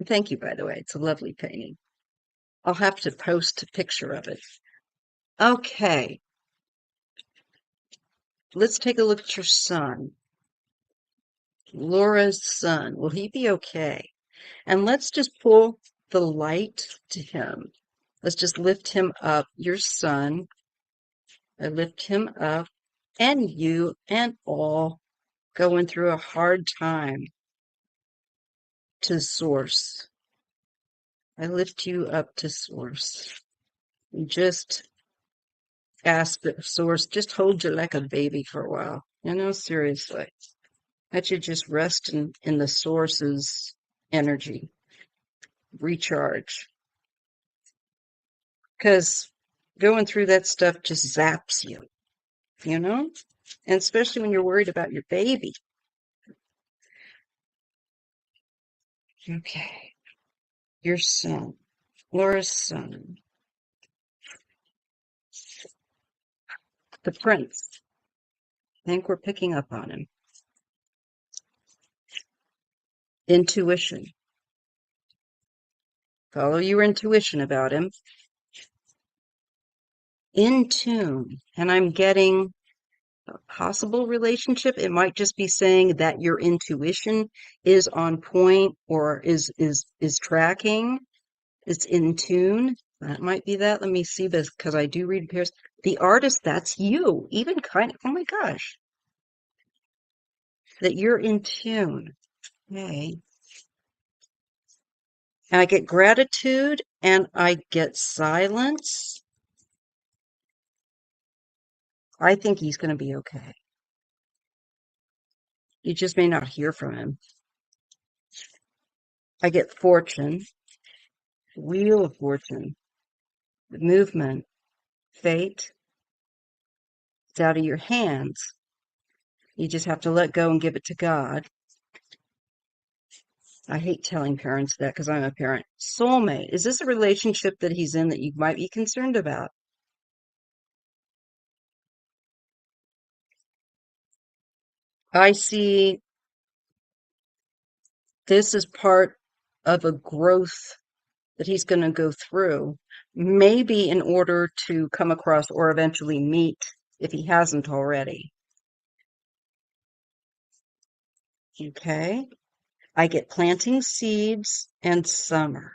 Thank you, by the way. It's a lovely painting. I'll have to post a picture of it. Okay, let's take a look at your son, Laura's son. Will he be okay? And let's just pull the light to him. Let's just lift him up, your son. I lift him up, and you and all going through a hard time, to source. I lift you up to source. And just ask the source, just hold you like a baby for a while. Seriously. Let you just rest in the source's energy, recharge. Because going through that stuff just zaps you, you know? And especially when you're worried about your baby. Okay. Your son, Laura's son, the prince. I think we're picking up on him. Intuition. Follow your intuition about him. In tune. And I'm getting a possible relationship. It might just be saying that your intuition is on point, or is tracking. It's in tune. That might be that. Let me see this, because I do read pairs. The artist, that's you. Even kind of, oh my gosh. That you're in tune. Okay. And I get gratitude, and I get silence. I think he's going to be okay. You just may not hear from him. I get fortune, wheel of fortune, movement, fate. It's out of your hands. You just have to let go and give it to God. I hate telling parents that because I'm a parent. Soulmate. Is this a relationship that he's in that you might be concerned about? I see this is part of a growth that he's going to go through, maybe in order to come across or eventually meet, if he hasn't already. Okay. I get planting seeds and summer.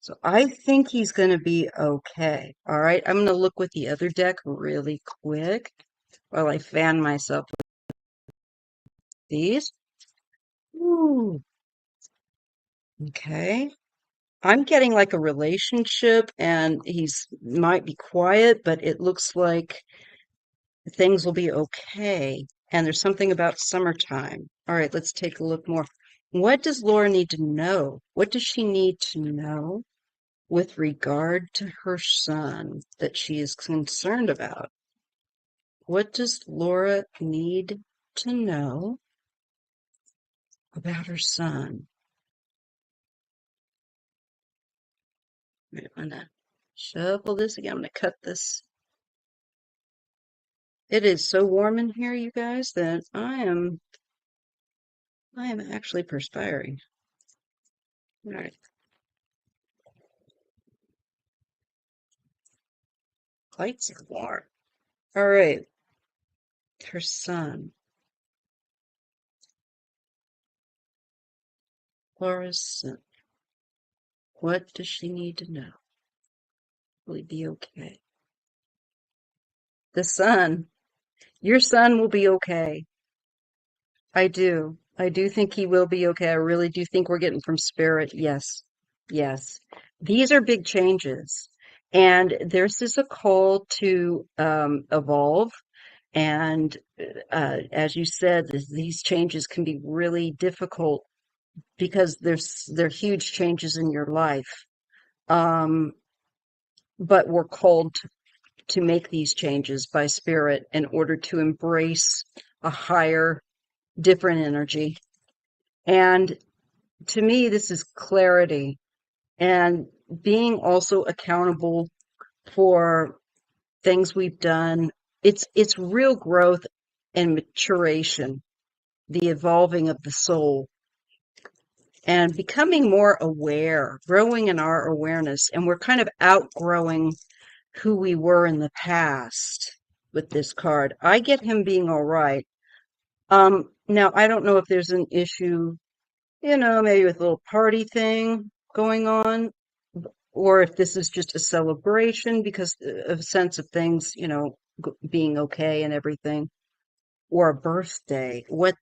So I think he's going to be okay. All right. I'm going to look with the other deck really quick while I fan myself with these. Ooh. Okay. I'm getting like a relationship and he's might be quiet, but it looks like things will be okay. And there's something about summertime. All right, let's take a look more. What does Laura need to know? What does she need to know with regard to her son that she is concerned about? What does Laura need to know about her son? I'm gonna shuffle this again. I'm gonna cut this. It is so warm in here, you guys, that I am actually perspiring. All right, lights are warm. All right, her son, Laura's son. What does she need to know? Will he be okay? The son, your son will be okay. I do. I do think he will be okay. I really do think we're getting from spirit. Yes. Yes. These are big changes. And this is a call to evolve. And as you said, these changes can be really difficult because they're huge changes in your life. Um, but we're called to make these changes by spirit in order to embrace a higher, different energy. And to me, this is clarity and being also accountable for things we've done. It's real growth and maturation, the evolving of the soul and becoming more aware, growing in our awareness. And we're kind of outgrowing who we were in the past with this card. I get him being all right. Now I don't know if there's an issue, maybe with a little party thing going on, or if this is just a celebration because of a sense of things, being okay and everything, or a birthday. What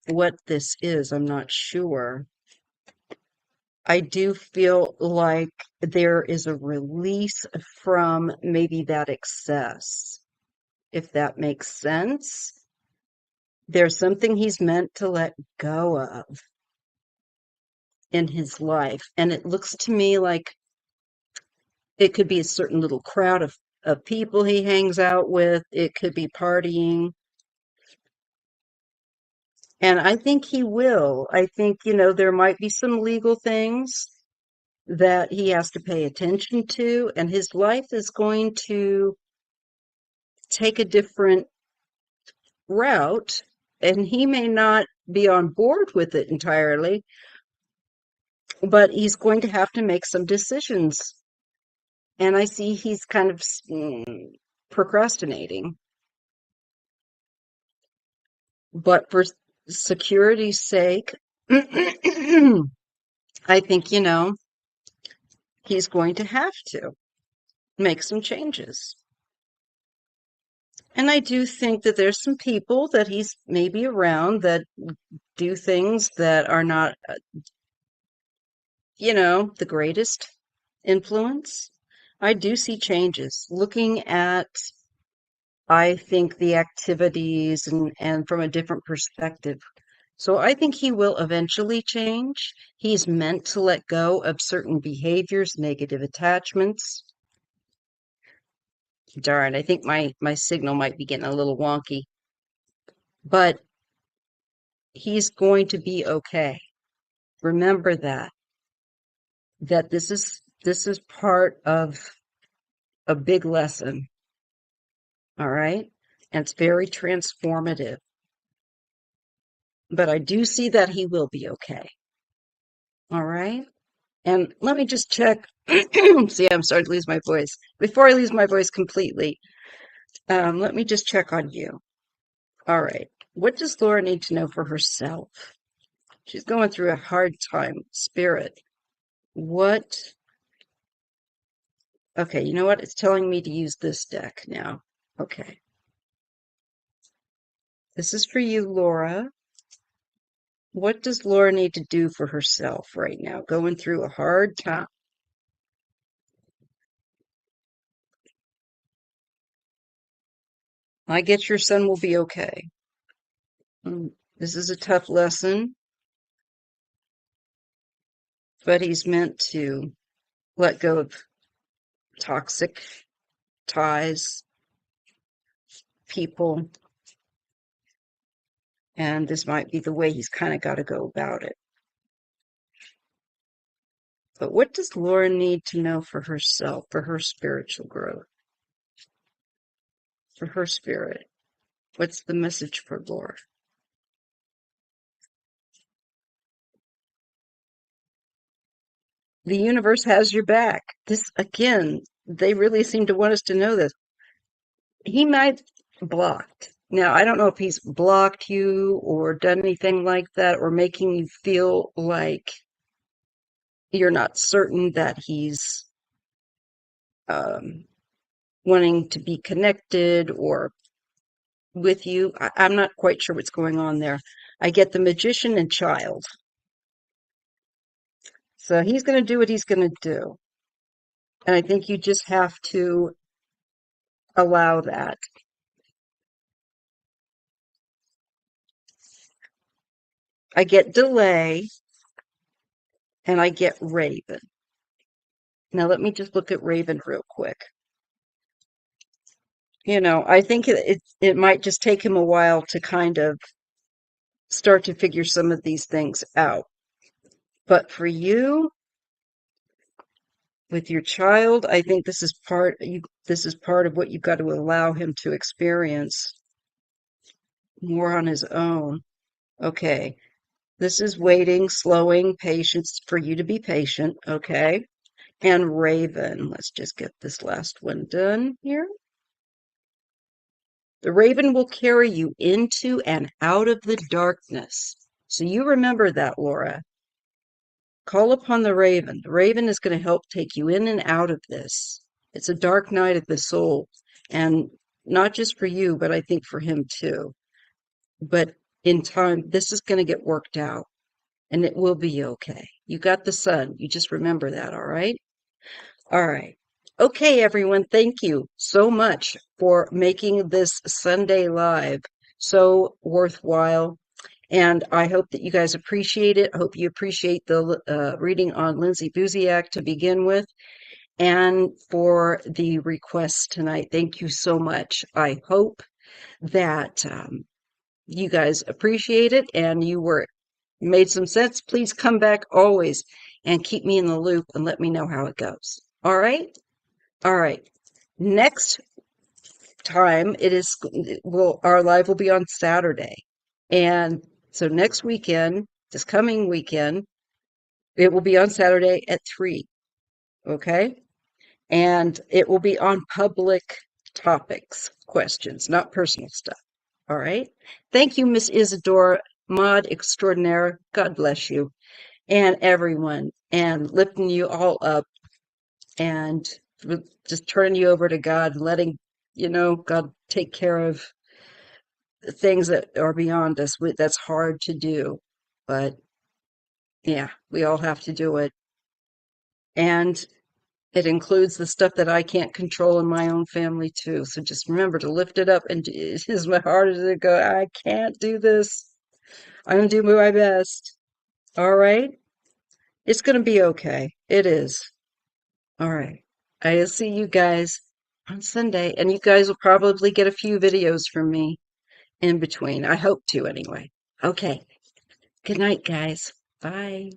this is, I'm not sure. I do feel like there is a release from maybe that excess, if that makes sense. There's something he's meant to let go of in his life. And it looks to me like it could be a certain little crowd of people he hangs out with. It could be partying. And I think he will. I think, there might be some legal things that he has to pay attention to, and his life is going to take a different route, and he may not be on board with it entirely, but he's going to have to make some decisions. And I see he's kind of procrastinating. But for security's sake, I think, he's going to have to make some changes. And I do think that there's some people that he's maybe around that do things that are not, the greatest influence. I do see changes. Looking at, I think, the activities and from a different perspective, So I think he will eventually change. He's meant to let go of certain behaviors, negative attachments. Darn, I think my signal might be getting a little wonky, but he's going to be okay. Remember that this is part of a big lesson, all right? And it's very transformative. But I do see that he will be okay. All right? And let me just check. See, I'm starting to lose my voice. Before I lose my voice completely, let me just check on you. All right. What does Laura need to know for herself? She's going through a hard time, spirit. What? Okay, you know what? It's telling me to use this deck now. Okay. This is for you, Laura. What does Laura need to do for herself right now? Going through a hard time. I get your son will be okay. This is a tough lesson, but he's meant to let go of toxic ties, people, and this might be the way he's kind of got to go about it. But what does Laura need to know for herself, for her spiritual growth, for her spirit? What's the message for Laura? The universe has your back. This, again, they really seem to want us to know this. He might blocked. Now, I don't know if he's blocked you or done anything like that or making you feel like you're not certain that he's um, wanting to be connected or with you. I'm not quite sure what's going on there. I get the magician and child. So he's going to do what he's going to do. And I think you just have to allow that. I get delay and I get Raven. Now let me just look at Raven real quick. I think it might just take him a while to kind of start to figure some of these things out. But for you, with your child, I think this is part of what you've got to allow him to experience more on his own. Okay. This is waiting, slowing, patience for you to be patient, okay? And Raven, let's just get this last one done here. The Raven will carry you into and out of the darkness. So you remember that, Laura. Call upon the Raven. The Raven is going to help take you in and out of this. It's a dark night of the soul. And not just for you, but I think for him too. But in time, this is going to get worked out and it will be okay. You got the sun. You just remember that, all right? All right. Okay, everyone, thank you so much for making this Sunday Live so worthwhile. And I hope that you guys appreciate it. I hope you appreciate the reading on Lindsay Buziak to begin with and for the requests tonight. Thank you so much. I hope that you guys appreciate it and you were made some sense. Please come back always and keep me in the loop and let me know how it goes. All right? All right. Next time our live will be on Saturday. And so next weekend, this coming weekend, it will be on Saturday at 3. Okay? And it will be on public topics, questions, not personal stuff. All right? Thank you, Miss Isadora, Mod Extraordinaire. God bless you and everyone, and lifting you all up and just turning you over to God and letting, God take care of things that are beyond us. That's hard to do, but yeah, we all have to do it. And it includes the stuff that I can't control in my own family too. So just remember to lift it up. And as hard as it goes, I can't do this. I'm gonna do my best. All right? It's gonna be okay. It is. All right. I'll see you guys on Sunday, and you guys will probably get a few videos from me in between. I hope to, anyway. Okay. Good night, guys. Bye.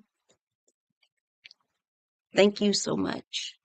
Thank you so much.